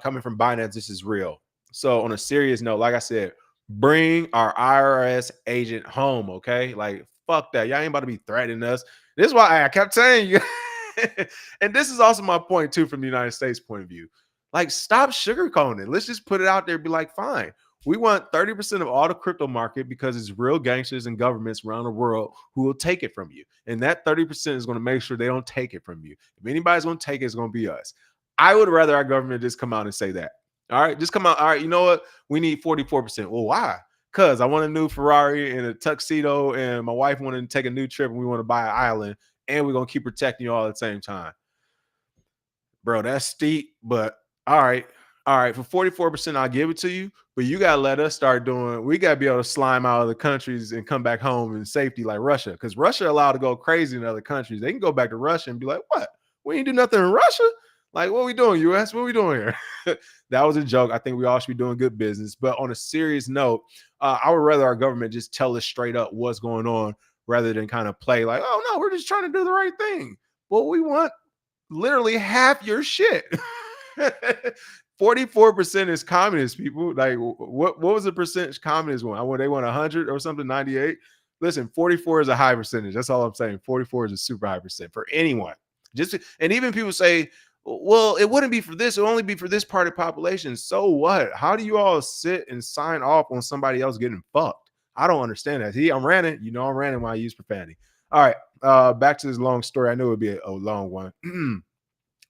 coming from Binance, this is real. So on a serious note, like I said, bring our IRS agent home, okay? Like fuck that. Y'all ain't about to be threatening us. This is why I kept saying you. And this is also my point too, from the United States point of view. Like, stop sugarcoating it. Let's just put it out there. Be like, fine. We want 30% of all the crypto market because it's real gangsters and governments around the world who will take it from you. And that 30% is going to make sure they don't take it from you. If anybody's going to take it, it's going to be us. I would rather our government just come out and say that. All right, just come out. All right, you know what? We need 44%. Well, why? Because I want a new Ferrari and a tuxedo, and my wife wanted to take a new trip, and we want to buy an island, and we're going to keep protecting you all at the same time. Bro, that's steep, but all right. All right, for 44%, I'll give it to you, but you gotta let us start doing, we gotta be able to slime out of the countries and come back home in safety like Russia. Because Russia allowed to go crazy in other countries. They can go back to Russia and be like, what? We ain't do nothing in Russia? Like, what we doing, US? What we doing here? That was a joke. I think we all should be doing good business. But on a serious note, I would rather our government just tell us straight up what's going on rather than kind of play like, oh no, we're just trying to do the right thing. Well, we want literally half your shit. 44% is communist, people. Like, what was the percentage communist one? They want 100 or something, 98. Listen, 44 is a high percentage. That's all I'm saying. 44 is a super high percent for anyone. And even people say, well, it wouldn't be for this, it would only be for this part of the population. So what? How do you all sit and sign off on somebody else getting fucked? I don't understand that. I'm ranting. You know I'm ranting when I use profanity. All right. Back to this long story. I knew it would be a long one.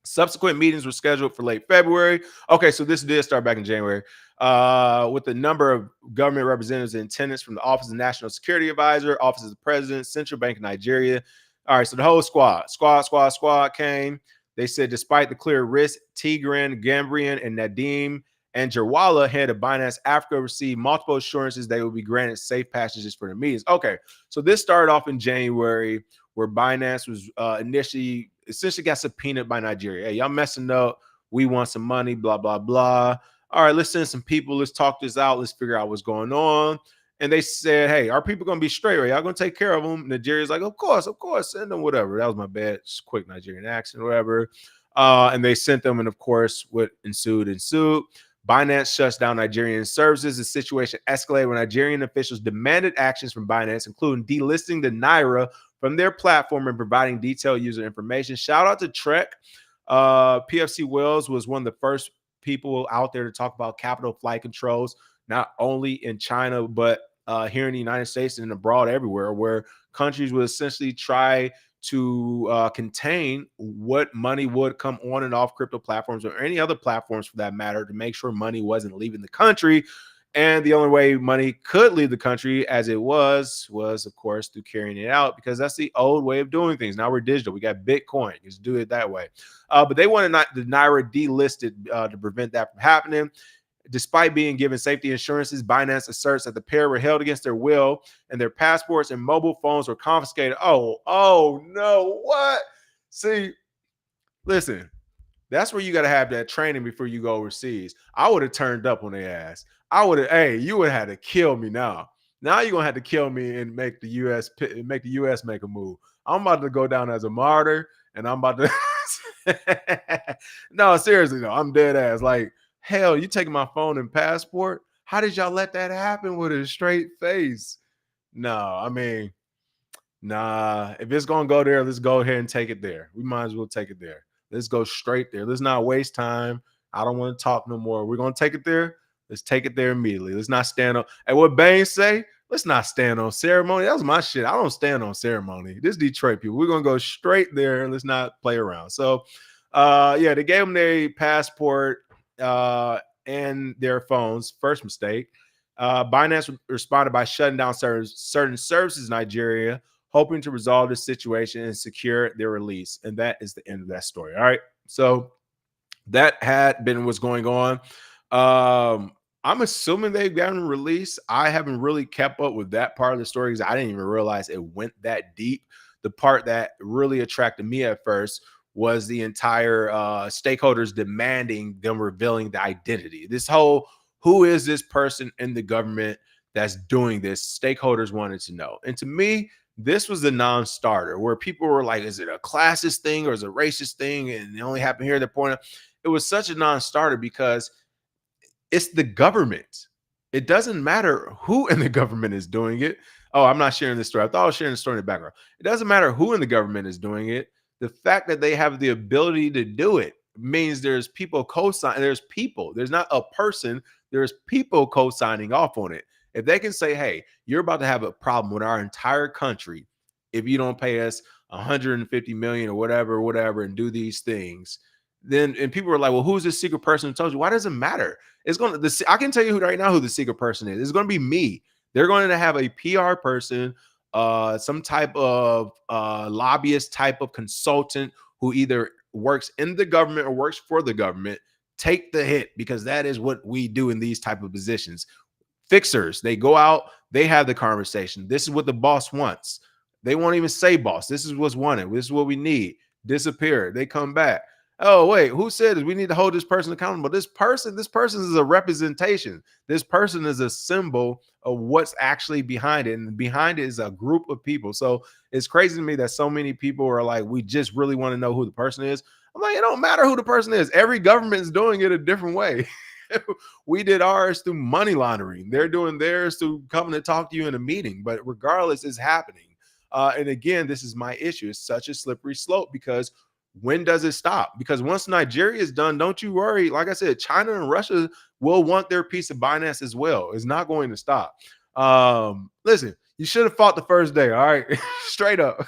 Subsequent meetings were scheduled for late February. Okay, so this did start back in January with the number of government representatives in attendance from the Office of National Security Advisor, Office of the President, Central Bank of Nigeria. All right, so the whole squad came. They said despite the clear risk, Tigran, Gambrian, and Nadim and Jarwala, head of Binance Africa, received multiple assurances they would be granted safe passages for the meetings. Okay, so this started off in January where Binance was initially essentially got subpoenaed by Nigeria. Hey, y'all messing up. We want some money, blah, blah, blah. All right, let's send some people. Let's talk this out. Let's figure out what's going on. And they said, hey, our people going to be straight? Are y'all going to take care of them? Nigeria's like, of course, send them, whatever. That was my bad, quick Nigerian accent, whatever. And they sent them, and of course, what ensued. Binance shuts down Nigerian services. The situation escalated when Nigerian officials demanded actions from Binance, including delisting the Naira from their platform and providing detailed user information. Shout out to Trek. PFC Wells was one of the first people out there to talk about capital flight controls, not only in China, but here in the United States and abroad everywhere, where countries would essentially try to contain what money would come on and off crypto platforms or any other platforms for that matter to make sure money wasn't leaving the country. And the only way money could leave the country as it was, of course, through carrying it out, because that's the old way of doing things. Now we're digital. We got Bitcoin. Just do it that way. But they wanted the Naira delisted to prevent that from happening. Despite being given safety assurances, Binance asserts that the pair were held against their will and their passports and mobile phones were confiscated. Oh no, what? See, listen, that's where you got to have that training before you go overseas. I would have turned up on their ass. You would have had to kill me now. Now you're going to have to kill me and make the U.S. make a move. I'm about to go down as a martyr, and I'm about to no, seriously though, I'm dead ass. Like, hell, you taking my phone and passport? How did y'all let that happen with a straight face? No, I mean, nah. If it's gonna go there, let's go ahead and take it there. We might as well take it there. Let's go straight there. Let's not waste time. I don't want to talk no more. We're gonna take it there. Let's take it there immediately. Let's not stand on. And what Bane say? Let's not stand on ceremony. That was my shit. I don't stand on ceremony. This Detroit people. We're gonna go straight there. Let's not play around. So, yeah, they gave them their passport and their phones. First mistake. Binance responded by shutting down certain services in Nigeria, hoping to resolve this situation and secure their release. And that is the end of that story. All right. So that had been what's going on. I'm assuming they've gotten released. I haven't really kept up with that part of the story because I didn't even realize it went that deep. The part that really attracted me at first was the entire stakeholders demanding them revealing the identity. This whole Who is this person in the government that's doing this? Stakeholders wanted to know. And to me, this was a non-starter where people were like, is it a classist thing or is it a racist thing? And it only happened here, the point. It was such a non-starter because it's the government. It doesn't matter who in the government is doing it. Oh, I'm not sharing this story. I thought I was sharing the story in the background. It doesn't matter who in the government is doing it. The fact that they have the ability to do it means there's people co-signing. There's people. There's not a person. There's people co-signing off on it. If they can say, "Hey, you're about to have a problem with our entire country if you don't pay us 150 million or whatever, and do these things," then and people are like, "Well, who's this secret person who told you?" Why does it matter? It's going to. I can tell you right now who the secret person is. It's going to be me. They're going to have a PR person, some type of lobbyist type of consultant who either works in the government or works for the government. Take the hit because that is what we do in these type of positions. Fixers, they go out, they have the conversation. This is what the boss wants. They won't even say boss. This is what's wanted. This is what we need. Disappear. They come back. Oh, wait, who said it? We need to hold this person accountable. This person is a representation. This person is a symbol of what's actually behind it. And behind it is a group of people. So it's crazy to me that so many people are like, we just really want to know who the person is. I'm like, it don't matter who the person is. Every government is doing it a different way. We did ours through money laundering. They're doing theirs through coming to talk to you in a meeting. But regardless, it's happening. And again, this is my issue. It's such a slippery slope because when does it stop? Because once Nigeria is done, don't you worry. Like I said, China and Russia will want their piece of Binance as well. It's not going to stop. Listen, you should have fought the first day. All right, straight up.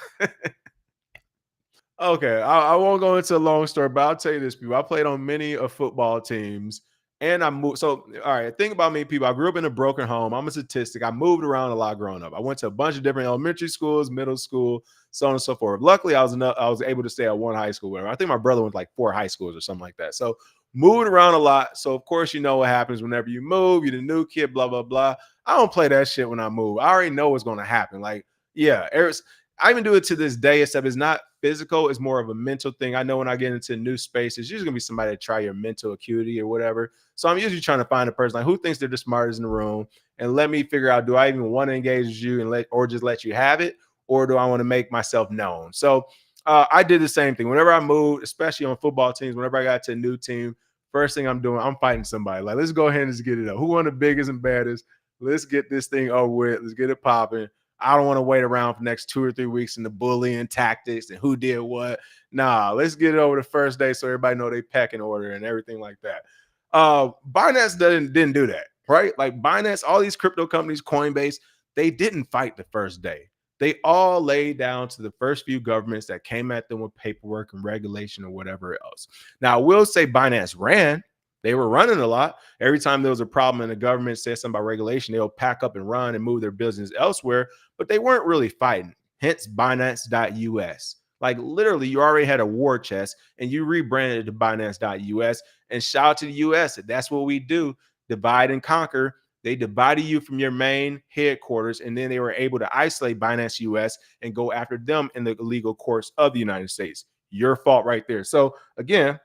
Okay, I won't go into a long story, but I'll tell you this, people. I played on many of football teams, and I moved. So, all right, think about me, people. I grew up in a broken home. I'm a statistic. I moved around a lot growing up. I went to a bunch of different elementary schools, middle school, so on and so forth. Luckily, I was able to stay at one high school. Whatever. I think my brother went to like 4 high schools or something like that. So, moving around a lot. So, of course, you know what happens whenever you move. You're the new kid. Blah blah blah. I don't play that shit when I move. I already know what's going to happen. Like, yeah, I even do it to this day, except it's not physical, it's more of a mental thing. I know when I get into new spaces, usually gonna be somebody to try your mental acuity or whatever. So I'm usually trying to find a person like who thinks they're the smartest in the room and let me figure out, do I even want to engage with you and just let you have it, or do I want to make myself known? So I did the same thing. Whenever I moved, especially on football teams, whenever I got to a new team, first thing I'm doing, I'm fighting somebody. Like, let's go ahead and just get it up. Who won the biggest and baddest? Let's get this thing over with. Let's get it popping. I don't want to wait around for the next 2 or 3 weeks in the bullying tactics and who did what. Nah, let's get it over the first day so everybody know they pack in order and everything like that. Binance didn't do that, right? Like Binance, all these crypto companies, Coinbase, they didn't fight the first day. They all laid down to the first few governments that came at them with paperwork and regulation or whatever else. Now, I will say Binance ran. They were running a lot. Every time there was a problem and the government said something about regulation, they'll pack up and run and move their business elsewhere, but they weren't really fighting. Hence Binance.us. Like literally, you already had a war chest and you rebranded to Binance.us. And shout out to the US. That's what we do. Divide and conquer. They divided you from your main headquarters, and then they were able to isolate Binance US and go after them in the legal courts of the United States. Your fault right there. So again,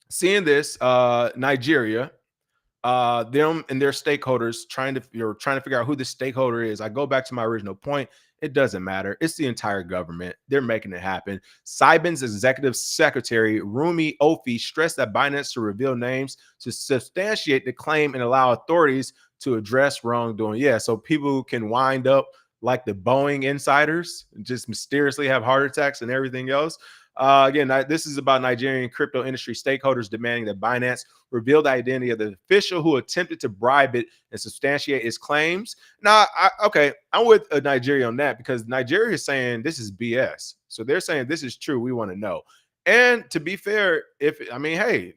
seeing this, Nigeria, them and their stakeholders trying to figure out who the stakeholder is. I go back to my original point. It doesn't matter. It's the entire government. They're making it happen. Cybin's executive secretary, Rumi Ofi, stressed that Binance to reveal names to substantiate the claim and allow authorities to address wrongdoing. Yeah, so people can wind up like the Boeing insiders, just mysteriously have heart attacks and everything else. Again, this is about Nigerian crypto industry stakeholders demanding that Binance reveal the identity of the official who attempted to bribe it and substantiate its claims. Now, I'm with Nigeria on that because Nigeria is saying this is BS. So they're saying this is true. We want to know. And to be fair, hey,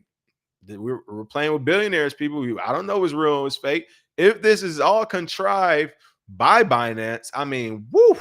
we're playing with billionaires, people. I don't know what's real, what's fake. If this is all contrived by Binance, I mean, woo,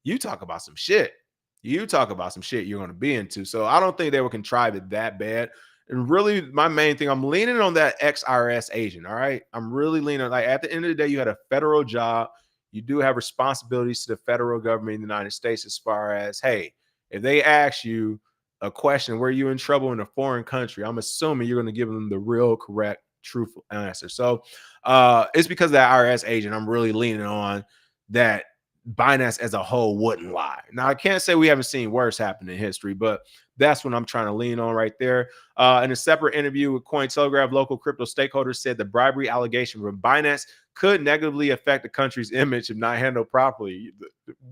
you talk about some shit. You talk about some shit you're going to be into. So I don't think they would contrive it that bad. And really, my main thing, I'm leaning on that XRS agent. All right. I'm really leaning like at the end of the day, you had a federal job. You do have responsibilities to the federal government in the United States as far as, hey, if they ask you a question, were you in trouble in a foreign country? I'm assuming you're going to give them the real correct truthful answer. So it's because of that IRS agent I'm really leaning on that Binance as a whole wouldn't lie. Now, I can't say we haven't seen worse happen in history, but that's what I'm trying to lean on right there. In a separate interview with Cointelegraph, local crypto stakeholders said the bribery allegation from Binance could negatively affect the country's image if not handled properly.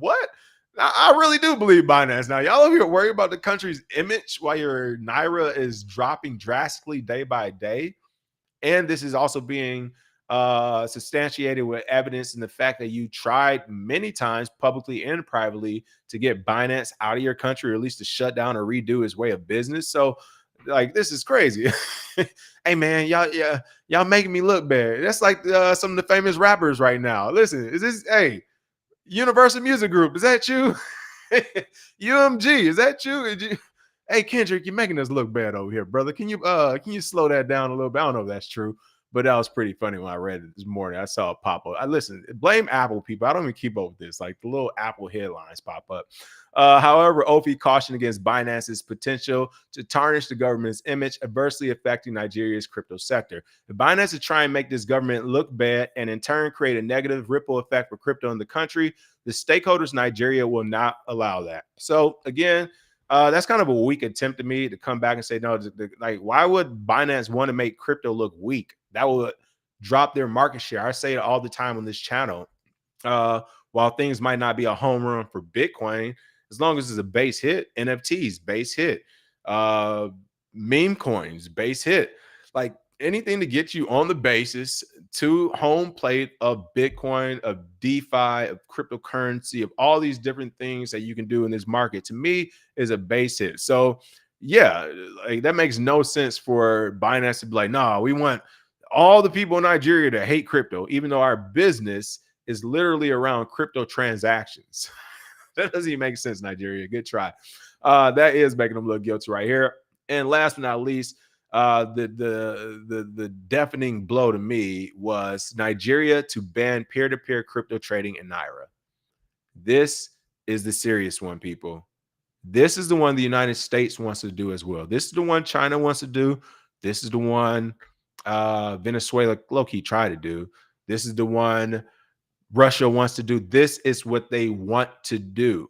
What? I really do believe Binance. Now, y'all over here worry about the country's image while your Naira is dropping drastically day by day. And this is also being substantiated with evidence in the fact that you tried many times publicly and privately to get Binance out of your country, or at least to shut down or redo his way of business. So, like, this is crazy. Hey, man, y'all making me look bad. That's like some of the famous rappers right now. Listen, is this, hey, Universal Music Group, is that you? UMG, is that you? Hey, Kendrick, you're making us look bad over here, brother. Can you slow that down a little bit? I don't know if that's true, but that was pretty funny when I read it this morning. I saw it pop up. I listen, blame Apple people. I don't even keep up with this. Like the little Apple headlines pop up. However, OFI cautioned against Binance's potential to tarnish the government's image, adversely affecting Nigeria's crypto sector. If Binance is trying to make this government look bad and in turn create a negative ripple effect for crypto in the country, the stakeholders in Nigeria will not allow that. So again, that's kind of a weak attempt to me to come back and say, no, like, why would Binance want to make crypto look weak? That would drop their market share. I say it all the time on this channel. While things might not be a home run for Bitcoin, as long as it's a base hit, NFTs, base hit, meme coins, base hit, like anything to get you on the basis to home plate of Bitcoin, of DeFi, of cryptocurrency, of all these different things that you can do in this market, to me is a base hit. So yeah, like that makes no sense for Binance to be like, no, we want all the people in Nigeria to hate crypto, even though our business is literally around crypto transactions. That doesn't even make sense, Nigeria. Good try. That is making them look guilty right here. And last but not least, the deafening blow to me was Nigeria to ban peer-to-peer crypto trading in Naira. This is the serious one, people. This is the one the United States wants to do as well. This is the one China wants to do. This is the one Venezuela low-key tried to do. This is the one Russia wants to do. This is what they want to do.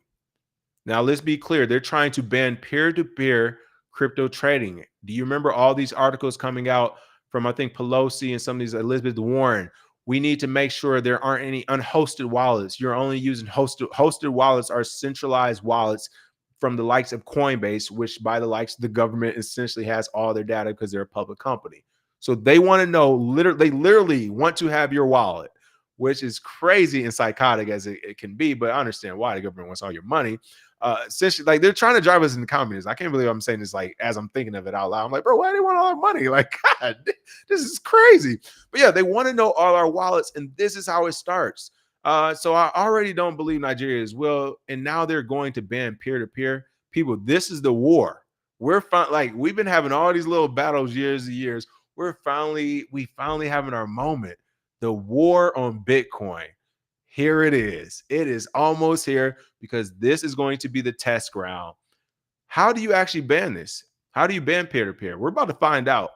Now, let's be clear. They're trying to ban peer-to-peer crypto trading. Do you remember all these articles coming out from, I think, Pelosi and some of these, Elizabeth Warren? We need to make sure there aren't any unhosted wallets. You're only using hosted wallets are centralized wallets from the likes of Coinbase, which by the likes of the government essentially has all their data because they're a public company. So they want to know, they literally want to have your wallet, which is crazy and psychotic as it can be, but I understand why the government wants all your money. Essentially, like they're trying to drive us into communism. I can't believe I'm saying this like as I'm thinking of it out loud. I'm like, bro, why do they want all our money? Like, God, this is crazy. But yeah, they want to know all our wallets, and this is how it starts. So I already don't believe Nigeria as well, and now they're going to ban peer-to-peer. People, this is the war. We've been having all these little battles years and years. We finally having our moment. The war on Bitcoin. Here it is. It is almost here because this is going to be the test ground. How do you actually ban this? How do you ban peer-to-peer? We're about to find out.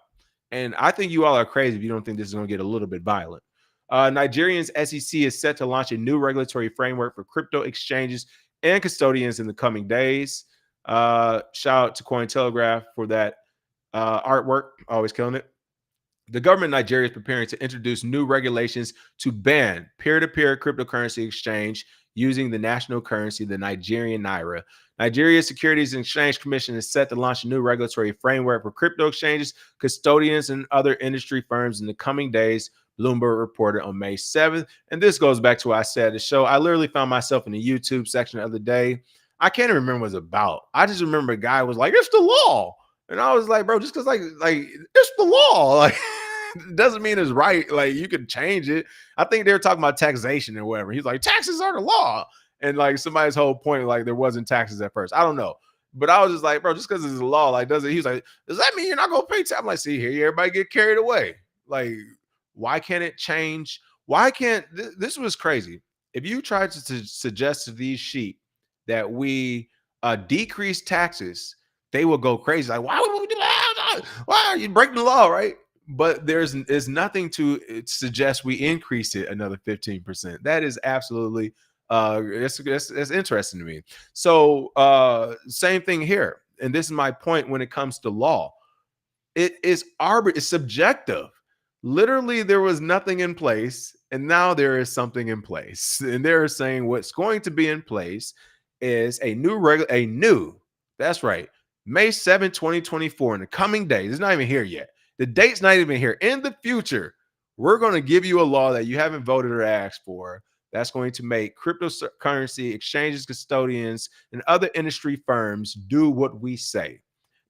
And I think you all are crazy if you don't think this is going to get a little bit violent. Nigerian's SEC is set to launch a new regulatory framework for crypto exchanges and custodians in the coming days. Shout out to Cointelegraph for that artwork. Always killing it. The government of Nigeria is preparing to introduce new regulations to ban peer-to-peer cryptocurrency exchange using the national currency, the Nigerian Naira. Nigeria's Securities and Exchange Commission is set to launch a new regulatory framework for crypto exchanges, custodians, and other industry firms in the coming days, Bloomberg reported on May 7th. And this goes back to what I said at the show. I literally found myself in the YouTube section the other day. I can't even remember what it was about. I just remember a guy was like, it's the law. And I was like, bro, just because like it's the law. Like, doesn't mean it's right. Like, you can change it. I think they were talking about taxation or whatever. He's like, taxes are the law. And like somebody's whole point, like there wasn't taxes at first. I don't know. But I was just like, bro, just because it's a law, like, does it? He was like, does that mean you're not gonna pay tax? I'm like, see here, everybody get carried away. Like, why can't it change? Why can't this was crazy? If you tried to suggest to these sheep that we decrease taxes, they will go crazy. Like, why would we do that? Why are you breaking the law, right? but there's nothing to suggest we increase it another 15%. That is absolutely it's interesting to me. So same thing here. And this is my point when it comes to law. It is it's subjective. Literally, there was nothing in place, and now there is something in place. And they're saying what's going to be in place is that's right, May 7th, 2024, in the coming days. It's not even here yet. The date's not even here. In the future, we're going to give you a law that you haven't voted or asked for that's going to make cryptocurrency exchanges, custodians, and other industry firms do what we say.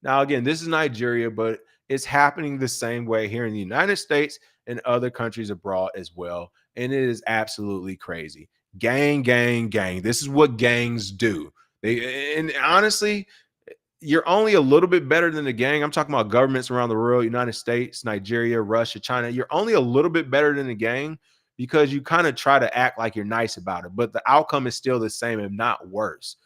Now, again, this is Nigeria, but it's happening the same way here in the United States and other countries abroad as well. And it is absolutely crazy. Gang, gang, gang. This is what gangs do. And honestly, you're only a little bit better than the gang. I'm talking about governments around the world, United States, Nigeria, Russia, China. You're only a little bit better than the gang because you kind of try to act like you're nice about it, but the outcome is still the same, if not worse.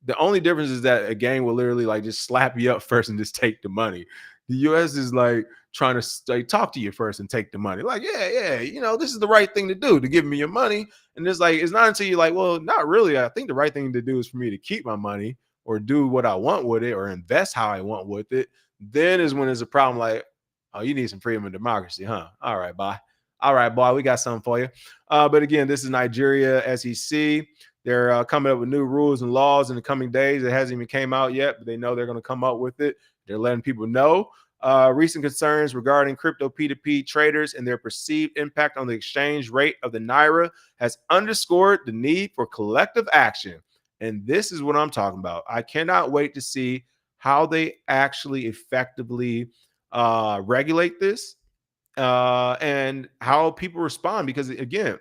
The only difference is that a gang will literally like just slap you up first and just take the money. The US is like trying to like, talk to you first and take the money. Like, yeah, this is the right thing to do, to give me your money. And it's like, it's not until you're like, well, not really. I think the right thing to do is for me to keep my money or do what I want with it or invest how I want with it. Then is when there's a problem like, oh, you need some freedom and democracy, huh? All right, bye. All right, boy, we got something for you. But again, this is Nigeria SEC. They're coming up with new rules and laws in the coming days. It hasn't even came out yet, but they know they're going to come up with it. They're letting people know. Recent concerns regarding crypto P2P traders and their perceived impact on the exchange rate of the Naira has underscored the need for collective action. And this is what I'm talking about. I cannot wait to see how they actually effectively regulate this and how people respond. Because, again,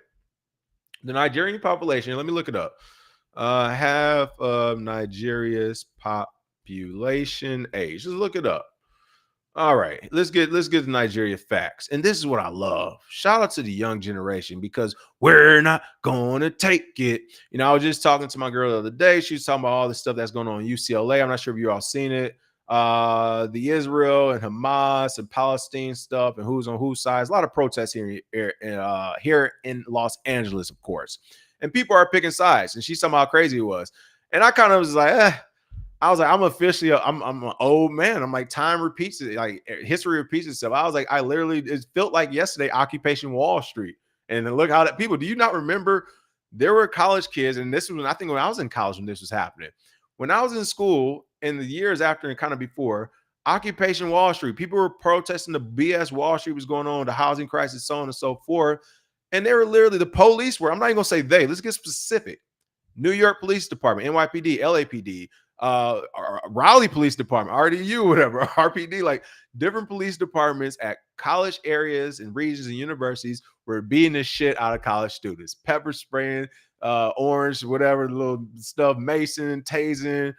the Nigerian population, let me look it up. Half of Nigeria's population age. Just look it up. All right, let's get the Nigeria facts. And this is what I love. Shout out to the young generation because we're not gonna take it. I was just talking to my girl the other day. She was talking about all the stuff that's going on in UCLA. I'm not sure if you all seen it. The Israel and Hamas and Palestine stuff and who's on whose side. A lot of protests here in Los Angeles, of course. And people are picking sides. And she saw how crazy it was. And I kind of was like, I'm officially, I'm an old man. I'm like, time repeats it. Like history repeats itself. I was like, it felt like yesterday, Occupation Wall Street. And then look how that people, do you not remember there were college kids? And this was, I think when I was in college when this was happening. When I was in school in the years after and kind of before, Occupation Wall Street, people were protesting the BS Wall Street was going on, the housing crisis, so on and so forth. And they were literally, the police were, I'm not even gonna say they, let's get specific. New York Police Department, NYPD, LAPD, Raleigh Police Department, RDU, whatever, RPD, like different police departments at college areas and regions and universities were beating the shit out of college students, pepper spraying, orange, whatever, little stuff, mason, tasing.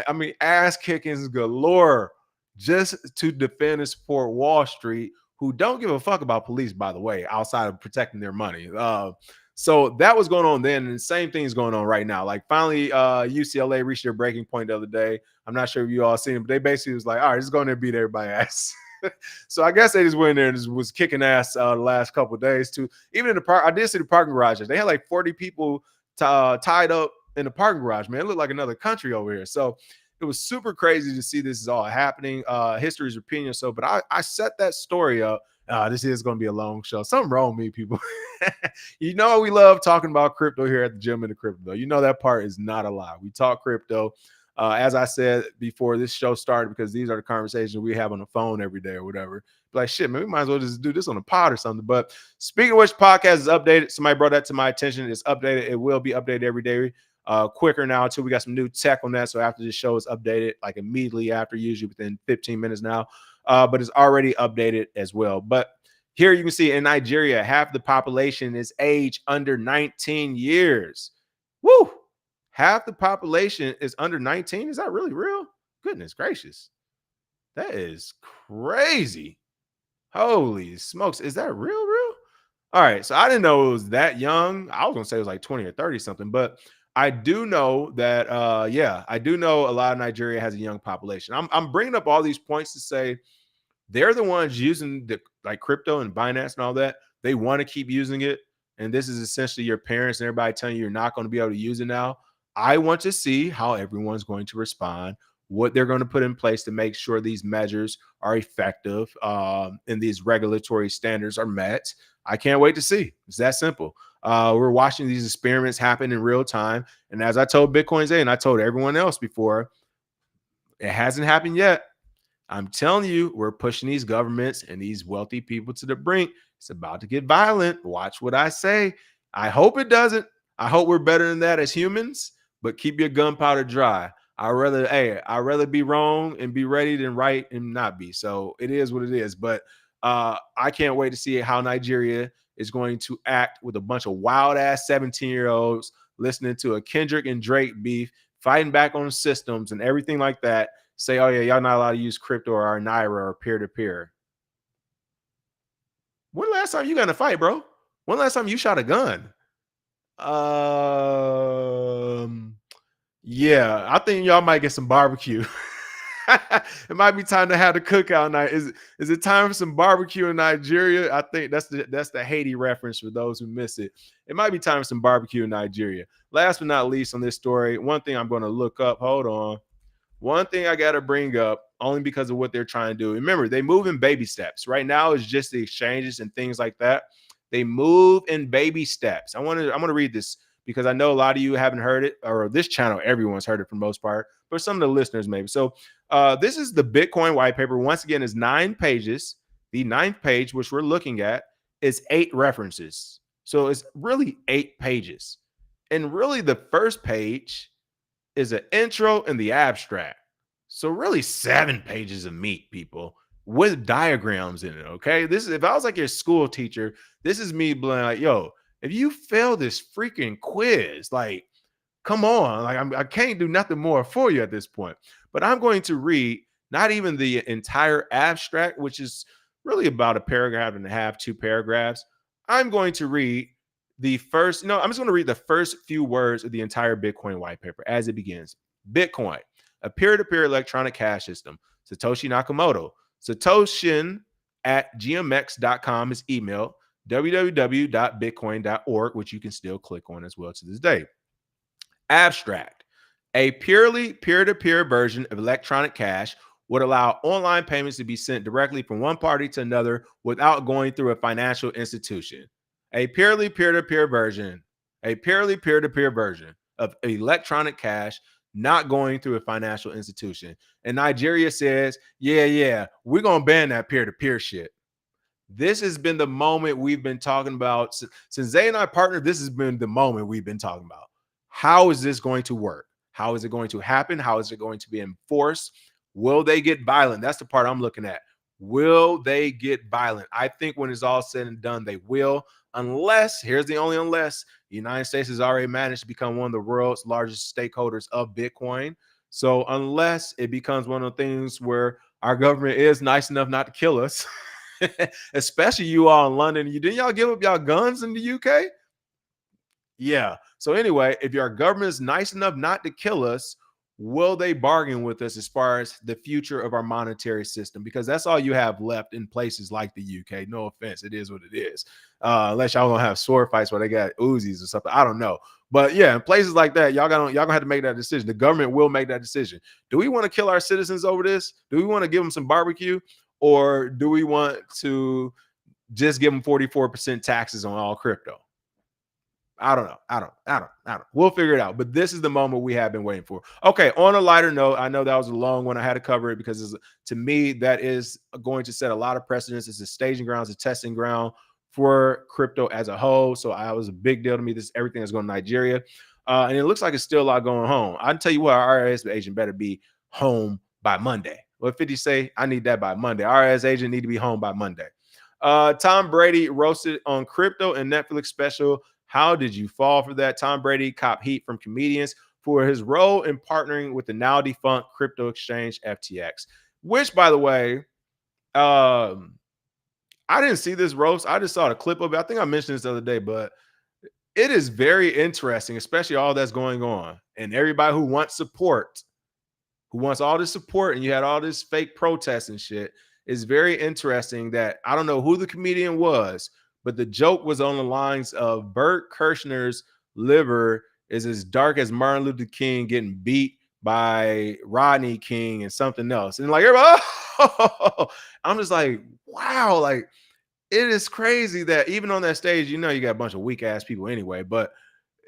I mean, ass kickings galore just to defend and support Wall Street, who don't give a fuck about police, by the way, outside of protecting their money. So that was going on then, and the same thing is going on right now. Like finally, UCLA reached their breaking point the other day. I'm not sure if you all seen it, but they basically was like, all right, just go in there and beat everybody's ass. So I guess they just went in there and just was kicking ass the last couple of days too. Even in the park, I did see the parking garages. They had like 40 people tied up in the parking garage, man. It looked like another country over here. So it was super crazy to see this is all happening. History is repeating itself, but I set that story up. This is going to be a long show. Something wrong with me, people. We love talking about crypto here at the Gym of the Crypto. That part is not a lie. We talk crypto. As I said before this show started, because these are the conversations we have on the phone every day or whatever. Like, shit, man, we might as well just do this on a pod or something. But speaking of which, podcast is updated. Somebody brought that to my attention. It's updated. It will be updated every day. Quicker now too. We got some new tech on that. So after this show is updated, like immediately after, usually within 15 minutes now. But it's already updated as well. But here you can see in Nigeria, half the population is age under 19 years. Woo! Half the population is under 19. Is that really real? Goodness gracious. That is crazy. Holy smokes. Is that real? All right. So I didn't know it was that young. I was going to say it was like 20 or 30 something, but I do know that, I do know a lot of Nigeria has a young population. I'm bringing up all these points to say They're the ones using the like crypto and Binance and all that. They want to keep using it. And this is essentially your parents and everybody telling you you're not going to be able to use it now. I want to see how everyone's going to respond, what they're going to put in place to make sure these measures are effective and these regulatory standards are met. I can't wait to see. It's that simple. We're watching these experiments happen in real time. And as I told Bitcoin Zay and I told everyone else before, it hasn't happened yet. I'm telling you, we're pushing these governments and these wealthy people to the brink. It's about to get violent. Watch what I say. I hope it doesn't. I hope we're better than that as humans, but keep your gunpowder dry. I'd rather be wrong and be ready than right and not be. So it is what it is. But I can't wait to see how Nigeria is going to act with a bunch of wild ass 17-year-olds listening to a Kendrick and Drake beef, fighting back on systems and everything like that. Say, oh yeah, y'all not allowed to use crypto or Naira or peer to peer. When last time you got in a fight, bro? When last time you shot a gun? Um, yeah, I think y'all might get some barbecue. It might be time to have the cookout night. Is it time for some barbecue in Nigeria? I think that's the Haiti reference for those who miss it. It might be time for some barbecue in Nigeria. Last but not least on this story, one thing I'm going to look up. Hold on. One thing I got to bring up only because of what they're trying to do. Remember, they move in baby steps. Right now, it's just the exchanges and things like that. They move in baby steps. I'm gonna read this because I know a lot of you haven't heard it, or this channel, everyone's heard it for the most part, but some of the listeners maybe. So this is the Bitcoin white paper. Once again, is 9 pages. The ninth page, which we're looking at, is 8 references. So it's really 8 pages. And really the first page is an intro and the abstract. So really 7 pages of meat, people, with diagrams in it. Okay. This is if I was like your school teacher, this is me being like, yo, if you fail this freaking quiz, like, come on, like I can't do nothing more for you at this point. But I'm going to read not even the entire abstract, which is really about a paragraph and a half, 2 paragraphs. I'm going to read I'm just going to read the first few words of the entire Bitcoin white paper as it begins. Bitcoin, a peer-to-peer electronic cash system. Satoshi Nakamoto, Satoshin at gmx.com is email, www.bitcoin.org, which you can still click on as well to this day. Abstract, a purely peer-to-peer version of electronic cash would allow online payments to be sent directly from one party to another without going through a financial institution. A purely peer-to-peer version of electronic cash not going through a financial institution. And Nigeria says, yeah, we're going to ban that peer-to-peer shit. This has been the moment we've been talking about. Since Zay and I partnered, this has been the moment we've been talking about. How is this going to work? How is it going to happen? How is it going to be enforced? Will they get violent? That's the part I'm looking at. Will they get violent? I think when it's all said and done, they will. Unless, here's the only unless, the United States has already managed to become one of the world's largest stakeholders of Bitcoin. So unless it becomes one of the things where our government is nice enough not to kill us, especially you all in London, didn't y'all give up y'all guns in the UK? Yeah. So anyway, if your government is nice enough not to kill us, will they bargain with us as far as the future of our monetary system? Because that's all you have left in places like the UK. No offense, it is what it is. Unless y'all gonna have sword fights where they got Uzis or something. I don't know. But yeah, in places like that, y'all gonna have to make that decision. The government will make that decision. Do we want to kill our citizens over this? Do we want to give them some barbecue, or do we want to just give them 44% taxes on all crypto? I don't know. We'll figure it out. But this is the moment we have been waiting for. Okay, on a lighter note, I know that was a long one. I had to cover it because to me, that is going to set a lot of precedents. It's a staging ground, it's a testing ground for crypto as a whole. So I was a big deal to me. This everything is going to Nigeria. And it looks like it's still a lot going home. I can tell you what, our IRS agent better be home by Monday. What 50 say? I need that by Monday. IRS agent need to be home by Monday. Tom Brady roasted on crypto and Netflix special. How did you fall for that? Tom Brady cop heat from comedians for his role in partnering with the now defunct crypto exchange FTX, which, by the way, I didn't see this roast. I just saw the clip of it. I think I mentioned this the other day, but it is very interesting, especially all that's going on. And everybody who wants support, who wants all this support, and you had all this fake protests and shit. it's very interesting that I don't know who the comedian was, but the joke was on the lines of Bert Kirshner's liver is as dark as Martin Luther King getting beat by Rodney King and something else. And like, everybody, oh, I'm just like, wow, like it is crazy that even on that stage, you know, you got a bunch of weak ass people anyway, but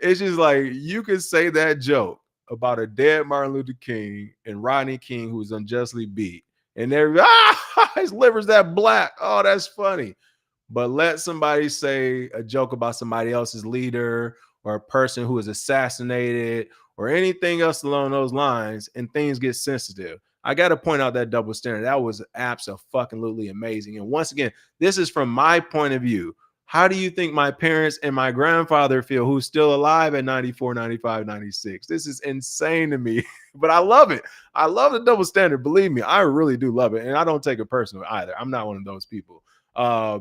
it's just like you could say that joke about a dead Martin Luther King and Rodney King who was unjustly beat. And they're his liver's that black. Oh, that's funny. But let somebody say a joke about somebody else's leader or a person who is assassinated or anything else along those lines, and things get sensitive. I got to point out that double standard. That was absolutely amazing. And once again, this is from my point of view. How do you think my parents and my grandfather feel, who's still alive at 94, 95, 96? This is insane to me, but I love it. I love the double standard. Believe me, I really do love it. And I don't take it personal either. I'm not one of those people.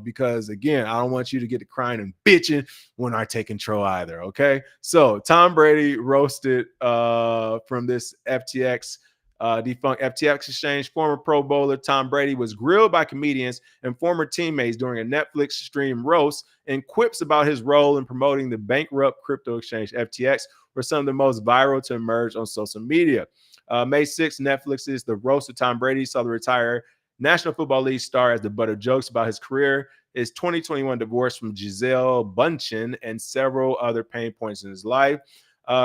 Because again, I don't want you to get to crying and bitching when I take control either. Okay. So Tom Brady roasted from this FTX defunct FTX exchange. Former Pro Bowler Tom Brady was grilled by comedians and former teammates during a Netflix stream roast, and quips about his role in promoting the bankrupt crypto exchange FTX were some of the most viral to emerge on social media. May 6th, Netflix's The Roast of Tom Brady saw the retired National Football League star as the butt of jokes about his career, his 2021 divorce from Gisele Bundchen, and several other pain points in his life.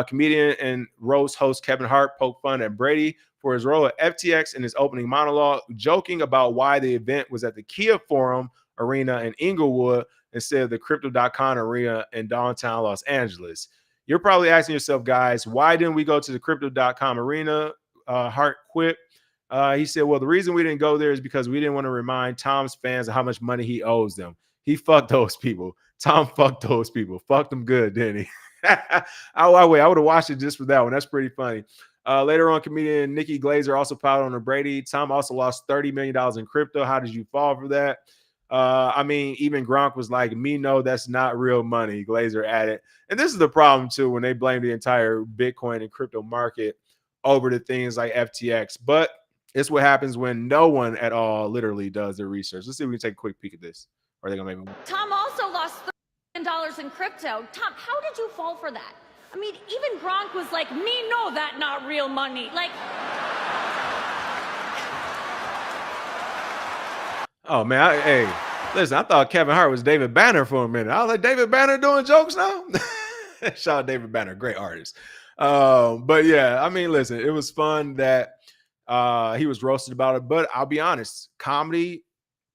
Comedian and roast host Kevin Hart poked fun at Brady for his role at FTX in his opening monologue, joking about why the event was at the Kia Forum Arena in Inglewood instead of the Crypto.com Arena in downtown Los Angeles. You're probably asking yourself, guys, why didn't we go to the Crypto.com Arena? Hart quit. He said, well, the reason we didn't go there is because we didn't want to remind Tom's fans of how much money he owes them. He fucked those people. Tom fucked those people. Fucked them good, didn't he? I would have watched it just for that one. That's pretty funny. Later on, comedian Nikki Glazer also piled on to Brady. Tom also lost $30 million in crypto. How did you fall for that? I mean, even Gronk was like, me, no, that's not real money, Glazer added. And this is the problem, too, when they blame the entire Bitcoin and crypto market over to things like FTX. But it's what happens when no one at all literally does their research. Let's see if we can take a quick peek at this. Or are they gonna make me? Tom also lost $30 million in crypto. Tom, how did you fall for that? I mean, even Gronk was like, me know that not real money. Like, oh man, hey, listen, I thought Kevin Hart was David Banner for a minute. I was like, David Banner doing jokes now? Shout out David Banner, great artist. But yeah, I mean, listen, it was fun that he was roasted about it, but I'll be honest, comedy,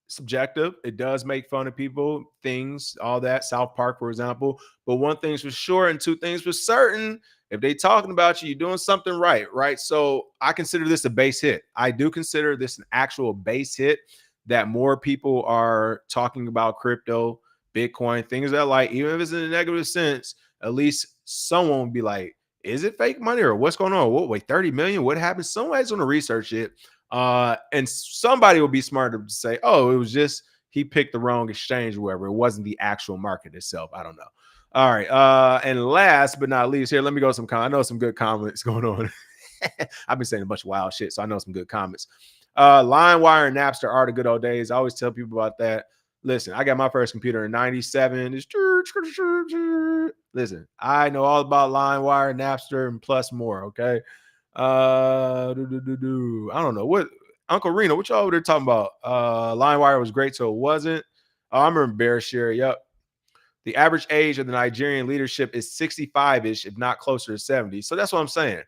subjective. It does make fun of people, things, all that. South Park, for example. But one thing's for sure, and two things for certain. If they talking about you, you're doing something right, right? So I consider this a base hit. I do consider this an actual base hit that more people are talking about crypto, Bitcoin, things that like, even if it's in a negative sense, at least someone will be like, is it fake money or what's going on? What, wait, 30 million? What happened? Somebody's going to research it. And somebody will be smarter to say, oh, it was just he picked the wrong exchange, whoever. It wasn't the actual market itself. I don't know. All right. And last but not least, here, let me go some I know some good comments going on. I've been saying a bunch of wild shit, so I know some good comments. LimeWire and Napster are the good old days. I always tell people about that. Listen, I got my first computer in 97. Listen, I know all about LimeWire, Napster, and plus more, okay? I don't know. What Uncle Reno, what y'all over there talking about? LimeWire was great, so it wasn't. Oh, I remember BearShare. Yep. The average age of the Nigerian leadership is 65-ish, if not closer to 70. So that's what I'm saying.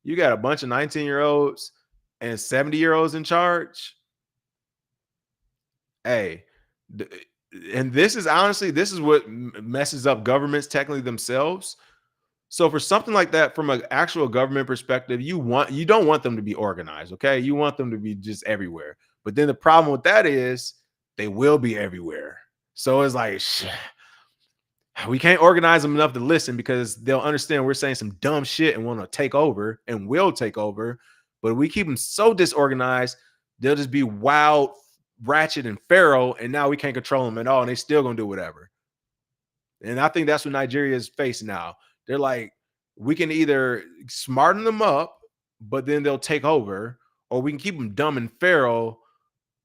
You got a bunch of 19-year-olds and 70-year-olds in charge. Hey, and this is honestly, this is what messes up governments technically themselves. So for something like that, from an actual government perspective, you don't want them to be organized, okay? You want them to be just everywhere. But then the problem with that is they will be everywhere. So it's like, we can't organize them enough to listen because they'll understand we're saying some dumb shit and want to take over and will take over. But we keep them so disorganized, they'll just be wild, ratchet, and feral, and now we can't control them at all, and they still gonna do whatever. And I think that's what Nigeria is facing now. They're like, we can either smarten them up, but then they'll take over, or we can keep them dumb and feral,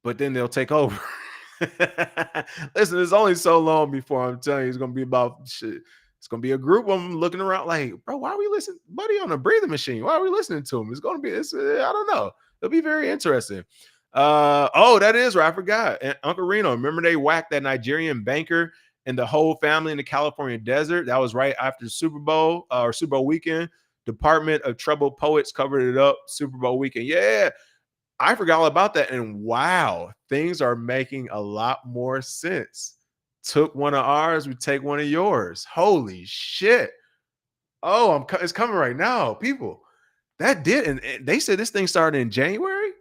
but then they'll take over. Listen, it's only so long before I'm telling you it's gonna be about shit. It's gonna be a group of them looking around like, bro, why are we listening, buddy, on a breathing machine? Why are we listening to him? It's gonna be, I don't know. It'll be very interesting. Oh, that is right. I forgot. And Uncle Reno, remember they whacked that Nigerian banker and the whole family in the California desert? That was right after the Super Bowl or Super Bowl weekend. Department of Troubled Poets covered it up. Super Bowl weekend. Yeah, I forgot all about that. And wow, things are making a lot more sense. Took one of ours, we take one of yours. Holy shit. Oh, it's coming right now, people. That did, and they said this thing started in January.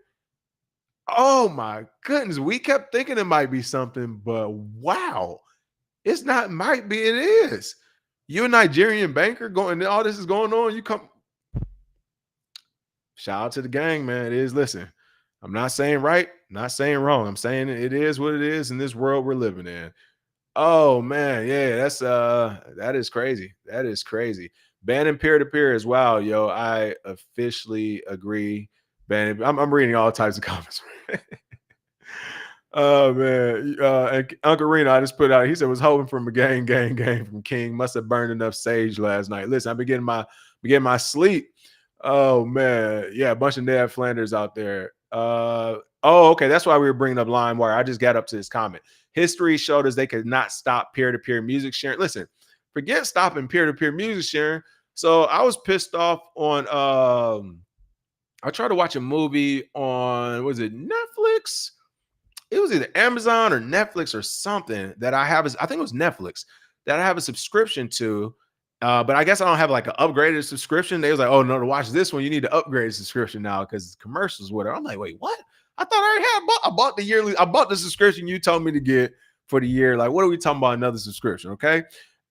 Oh my goodness, we kept thinking it might be something, but wow, it's not. Might be, it is. You a Nigerian banker going, all this is going on. You come. Shout out to the gang, man. It is. Listen, I'm not saying right, not saying wrong. I'm saying it is what it is in this world we're living in. Oh man, yeah, that is crazy. That is crazy. Banning peer-to-peer as well, yo. I officially agree. Banning, I'm reading all types of comments. Oh man, and Uncle Reno, I just put out. He said was hoping from a gang from King. Must have burned enough sage last night. Listen, I've been getting my sleep. Oh man, yeah, a bunch of Ned Flanders out there. Oh, okay, that's why we were bringing up LimeWire. I just got up to this comment. History showed us they could not stop peer-to-peer music sharing. Listen, forget stopping peer-to-peer music sharing. So I was pissed off on. I tried to watch a movie on, was it Netflix? It was either Amazon or Netflix or something that I have. I think it was Netflix that I have a subscription to. But I guess I don't have like an upgraded subscription. They was like, oh no, to watch this one, you need to upgrade the subscription now because commercials with it. I'm like, wait, what? I thought I already had. I bought the yearly. I bought the subscription you told me to get for the year. Like, what are we talking about? Another subscription, okay?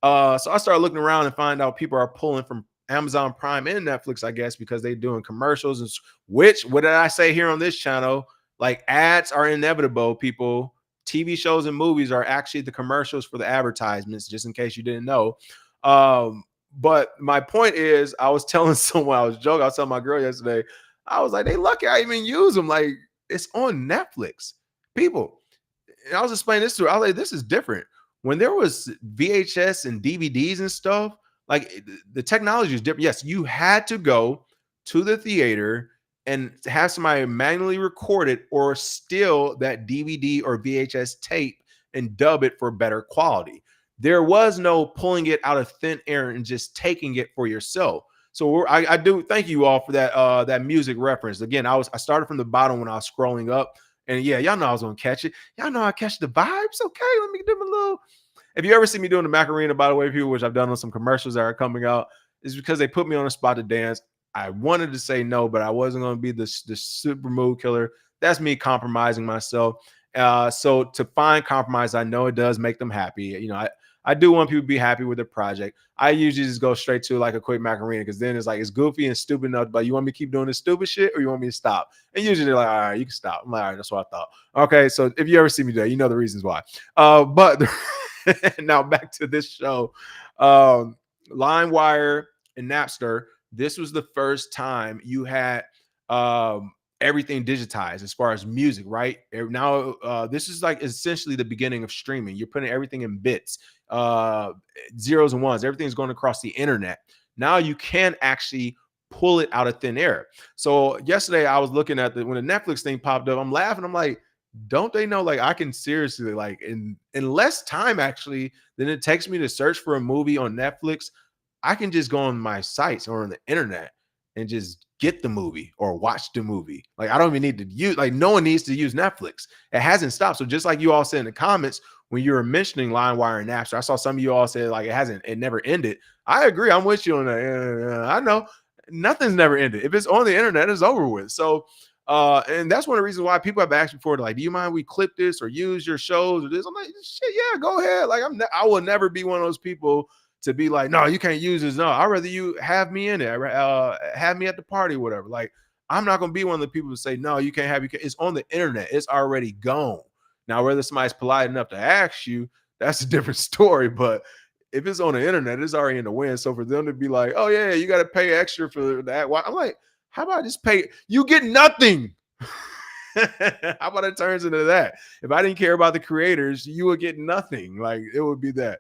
So I started looking around and find out people are pulling from Amazon Prime and Netflix, I guess, because they're doing commercials. And which, what did I say here on this channel? Like ads are inevitable, people. TV shows and movies are actually the commercials for the advertisements, just in case you didn't know. But my point is, I was telling someone, I was joking, I was telling my girl yesterday, I was like, they lucky I even use them. Like, it's on Netflix. People, and I was explaining this to her. I was like, this is different. When there was VHS and DVDs and stuff, like the technology is different. Yes, you had to go to the theater and have somebody manually record it or steal that DVD or VHS tape and dub it for better quality. There was no pulling it out of thin air and just taking it for yourself. So I do thank you all for that music reference. Again, I started from the bottom when I was scrolling up, and yeah, y'all know I was gonna catch it. Y'all know I catch the vibes. Okay, let me do my little. If you ever see me doing the Macarena, by the way, people, which I've done on some commercials that are coming out, is because they put me on a spot to dance. I wanted to say no, but I wasn't going to be the super mood killer. That's me compromising myself. So to find compromise, I know it does make them happy. You know, I do want people to be happy with their project. I usually just go straight to like a quick Macarena because then it's like it's goofy and stupid enough. But you want me to keep doing this stupid shit or you want me to stop? And usually they're like, all right, you can stop. I'm like, all right, that's what I thought. Okay, so if you ever see me do that, you know the reasons why. But now back to this show. LimeWire and Napster, this was the first time you had everything digitized as far as music, right? Now, this is like essentially the beginning of streaming. You're putting everything in bits, zeros and ones. Everything's going across the internet. Now you can actually pull it out of thin air. So yesterday I was looking at when the Netflix thing popped up, I'm laughing. I'm like, don't they know, like, I can seriously, like, in less time actually than it takes me to search for a movie on Netflix, I can just go on my sites or on the internet and just get the movie or watch the movie. Like, I don't even need to use, like, no one needs to use Netflix. It hasn't stopped. So just like you all said in the comments when you were mentioning LimeWire and Napster, I saw some of you all say like it never ended. I agree. I'm with you on that. I know nothing's never ended. If it's on the internet, it's over with. So and that's one of the reasons why people have asked before, like, do you mind we clip this or use your shows or this? I'm like, shit, yeah, go ahead. Like, I will never be one of those people to be like, no, you can't use this. No, I'd rather you have me in it, have me at the party, whatever. Like, I'm not gonna be one of the people to say, no, you can't have it. It's on the internet, it's already gone. Now, whether somebody's polite enough to ask you, that's a different story. But if it's on the internet, it's already in the wind. So for them to be like, oh yeah, you got to pay extra for that, I'm like, how about I just pay? You get nothing. How about it turns into that? If I didn't care about the creators, you would get nothing. Like it would be that.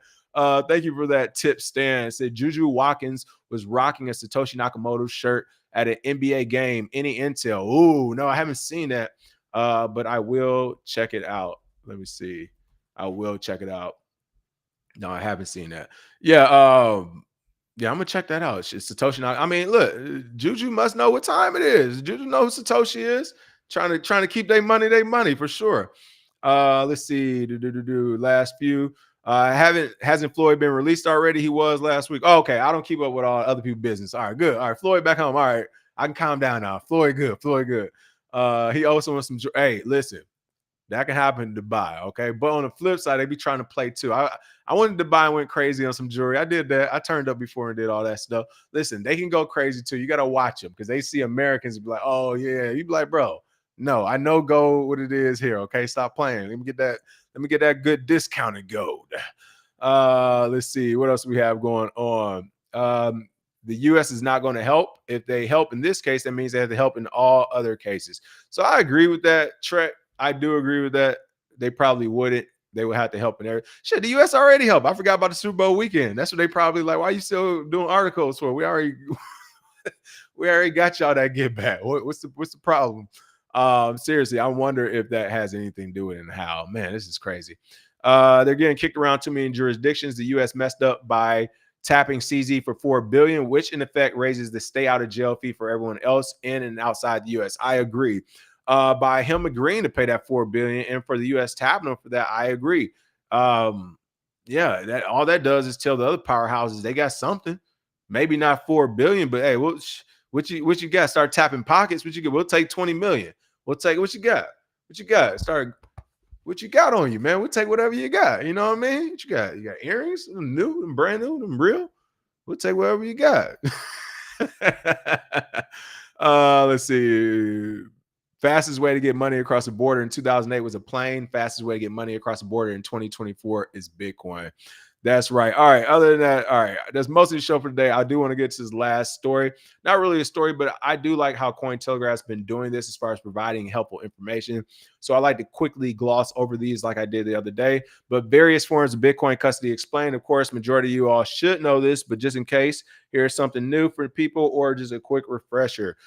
Thank you for that tip, Stan. It said Juju Watkins was rocking a Satoshi Nakamoto shirt at an NBA game. Any intel? Ooh, no, I haven't seen that. But I will check it out. Let me see. I will check it out. No, I haven't seen that. Yeah, yeah, I'm gonna check that out. It's Satoshi. I mean, look, Juju must know what time it is. Juju knows who Satoshi is. Trying to keep their money for sure. Let's see. Last few. Hasn't Floyd been released already? He was last week. Oh, okay, I don't keep up with all other people's business. All right, good. All right, Floyd back home. All right, I can calm down now. Floyd good. Floyd good. He also wants some. Hey, listen. That can happen in Dubai, okay? But on the flip side, they be trying to play too. I went to Dubai and went crazy on some jewelry. I did that. I turned up before and did all that stuff. Listen, they can go crazy too. You got to watch them because they see Americans be like, oh, yeah. You be like, bro, no, I know gold what it is here, okay? Stop playing. Let me get that good discounted gold. Let's see. What else we have going on? The U.S. is not going to help. If they help in this case, that means they have to help in all other cases. So I agree with that, Trek. I do agree with that. They probably wouldn't. They would have to help in there. Shit, the U.S. already helped. I forgot about the Super Bowl weekend. That's what they probably like. Why are you still doing articles for? We already got y'all that get back. What's the problem? Seriously, I wonder if that has anything to do with it and how. Man, this is crazy. They're getting kicked around too many jurisdictions. The U.S. messed up by tapping CZ for $4 billion, which in effect raises the stay out of jail fee for everyone else in and outside the U.S. I agree. By him agreeing to pay that $4 billion and for the U.S. tapping him for that, I agree. Yeah, that all that does is tell the other powerhouses they got something. Maybe not $4 billion, but hey, what you got? Start tapping pockets. What you get? We'll take 20 million. We'll take what you got. What you got? Start. What you got on you, man? We'll take whatever you got. You know what I mean? What you got? You got earrings, them new, them brand new, them real. We'll take whatever you got. Let's see. Fastest way to get money across the border in 2008 was a plane. Fastest way to get money across the border in 2024 is Bitcoin. That's right. All right. Other than that, all right. That's most of the show for today. I do want to get to this last story. Not really a story, but I do like how Cointelegraph's been doing this as far as providing helpful information. So I like to quickly gloss over these like I did the other day. But various forms of Bitcoin custody explained. Of course, majority of you all should know this, but just in case, here's something new for people or just a quick refresher.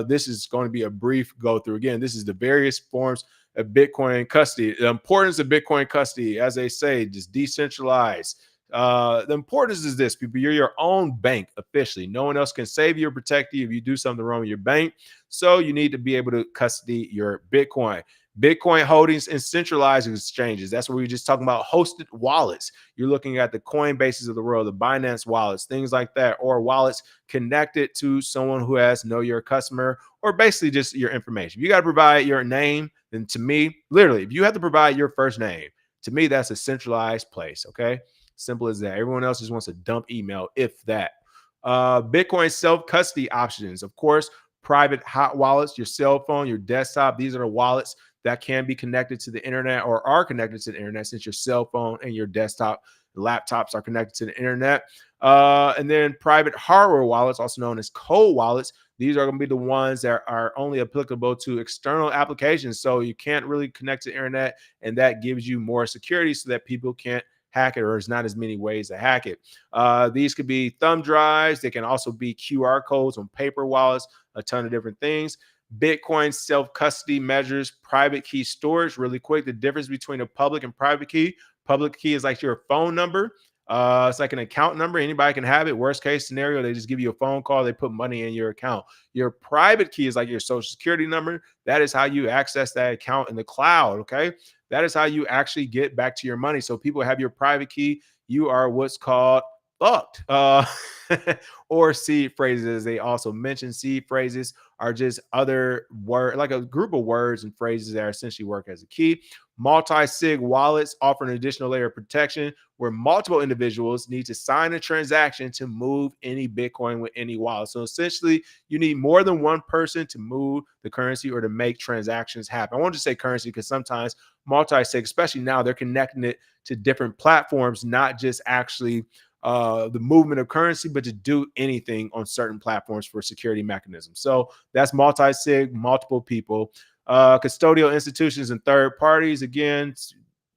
This is going to be a brief go through. Again, this is the various forms of Bitcoin custody. The importance of Bitcoin custody, as they say, just decentralized. The importance is this, people. You're your own bank officially. No one else can save you or protect you if you do something wrong with your bank. So you need to be able to custody your Bitcoin. Bitcoin holdings in centralized exchanges. That's what we were just talking about. Hosted wallets. You're looking at the Coinbases of the world, the Binance wallets, things like that, or wallets connected to someone who has know your customer, or basically just your information. If you got to provide your name, then to me, literally, if you have to provide your first name, to me, that's a centralized place. Okay. Simple as that. Everyone else just wants to dump email, if that. Bitcoin self-custody options. Of course, private hot wallets, your cell phone, your desktop. These are the wallets that can be connected to the internet or are connected to the internet, since your cell phone and your desktop laptops are connected to the internet. And then private hardware wallets, also known as cold wallets. These are going to be the ones that are only applicable to external applications. So you can't really connect to the internet, and that gives you more security so that people can't hack it, or there's not as many ways to hack it. These could be thumb drives. They can also be QR codes on paper wallets, a ton of different things. Bitcoin self-custody measures private key storage. Really quick, the difference between a public and private key. Public key is like your phone number. It's like an account number. Anybody can have it. Worst case scenario, they just give you a phone call. They put money in your account. Your private key is like your social security number. That is how you access that account in the cloud. Okay. That is how you actually get back to your money. So people have your private key. You are what's called fucked. Or seed phrases. They also mention seed phrases are just other word, like a group of words and phrases that essentially work as a key. Multi-sig wallets offer an additional layer of protection where multiple individuals need to sign a transaction to move any Bitcoin with any wallet. So essentially, you need more than one person to move the currency or to make transactions happen. I want to say currency because sometimes multi-sig, especially now, they're connecting it to different platforms, not just actually the movement of currency, but to do anything on certain platforms for security mechanisms. So that's multi-sig, multiple people. Custodial institutions and third parties, again,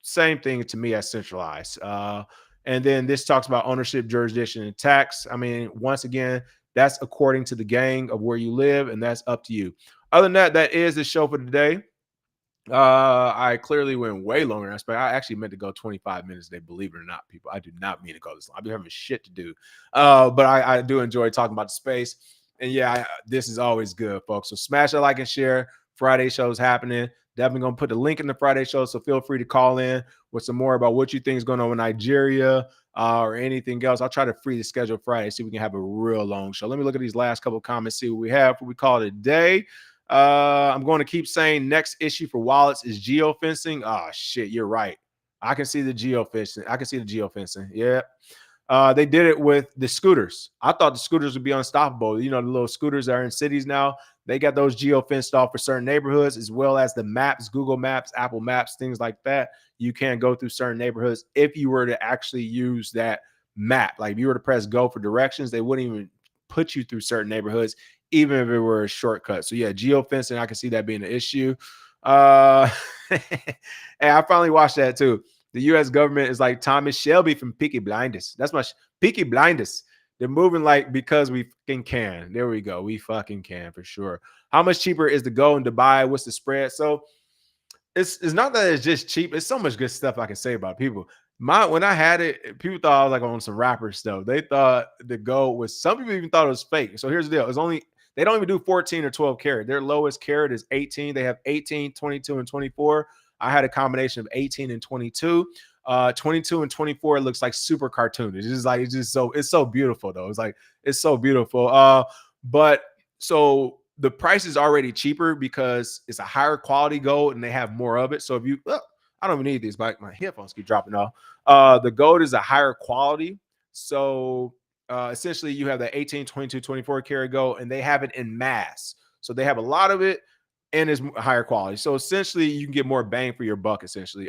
same thing to me as centralized. And then this talks about ownership, jurisdiction, and tax. I mean, once again, that's according to the gang of where you live, and that's up to you. Other than that, that is the show for today. I clearly went way longer than I expected. I actually meant to go 25 minutes today, believe it or not, people. I do not mean to go this long. I've been having shit to do. But I do enjoy talking about the space. And yeah, this is always good, folks. So smash that like and share. Friday shows happening. Definitely gonna put the link in the Friday show. So feel free to call in with some more about what you think is going on in Nigeria or anything else. I'll try to free the schedule Friday, see if we can have a real long show. Let me look at these last couple of comments, see what we have before we call it a day. I'm going to keep saying next issue for wallets is geofencing. Oh shit, you're right. I can see the geofencing. I can see the geofencing. Yeah. They did it with the scooters. I thought the scooters would be unstoppable. You know, the little scooters that are in cities now, they got those geo-fenced off for certain neighborhoods, as well as the maps, Google Maps, Apple Maps, things like that. You can go through certain neighborhoods if you were to actually use that map. Like if you were to press go for directions, they wouldn't even put you through certain neighborhoods, even if it were a shortcut. So yeah, geo-fencing, I can see that being an issue. And I finally watched that too. The U.S. government is like Thomas Shelby from Peaky Blinders. That's my Peaky Blinders. They're moving like because we fucking can. There we go. We fucking can for sure. How much cheaper is to go in Dubai? What's the spread? So it's not that it's just cheap. It's so much good stuff I can say about people. When I had it, people thought I was like on some rapper stuff. They thought the gold was. Some people even thought it was fake. So here's the deal: it's only they don't even do 14 or 12 karat. Their lowest carat is 18. They have 18, 22, and 24. I had a combination of 18 and 22. 22 and 24 looks like super cartoon. It's so beautiful though. It's so beautiful. But so the price is already cheaper because it's a higher quality gold and they have more of it. So if you I don't even need these, but my headphones keep dropping off. The gold is a higher quality. So essentially you have the 18, 22, 24 karat gold, and they have it in mass. So they have a lot of it and it's higher quality. So essentially you can get more bang for your buck, essentially.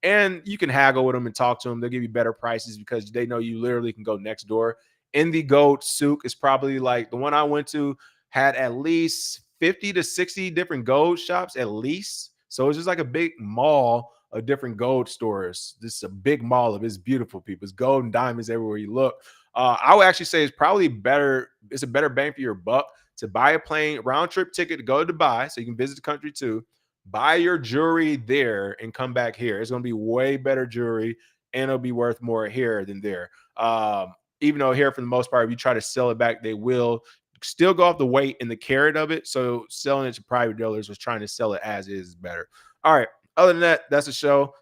And you can haggle with them and talk to them. They'll give you better prices because they know you literally can go next door. In the gold souk is probably like the one I went to had at least 50 to 60 different gold shops at least. So it's just like a big mall of different gold stores. This is a big mall of it's beautiful, people. It's gold and diamonds everywhere you look. I would actually say it's probably better. It's a better bang for your buck to buy a plane round trip ticket to go to Dubai so you can visit the country too. Buy your jewelry there and come back here. It's going to be way better jewelry and it'll be worth more here than there. Even though here, for the most part, if you try to sell it back, they will still go off the weight and the carat of it. So selling it to private dealers was trying to sell it as is better. All right. Other than that, that's the show.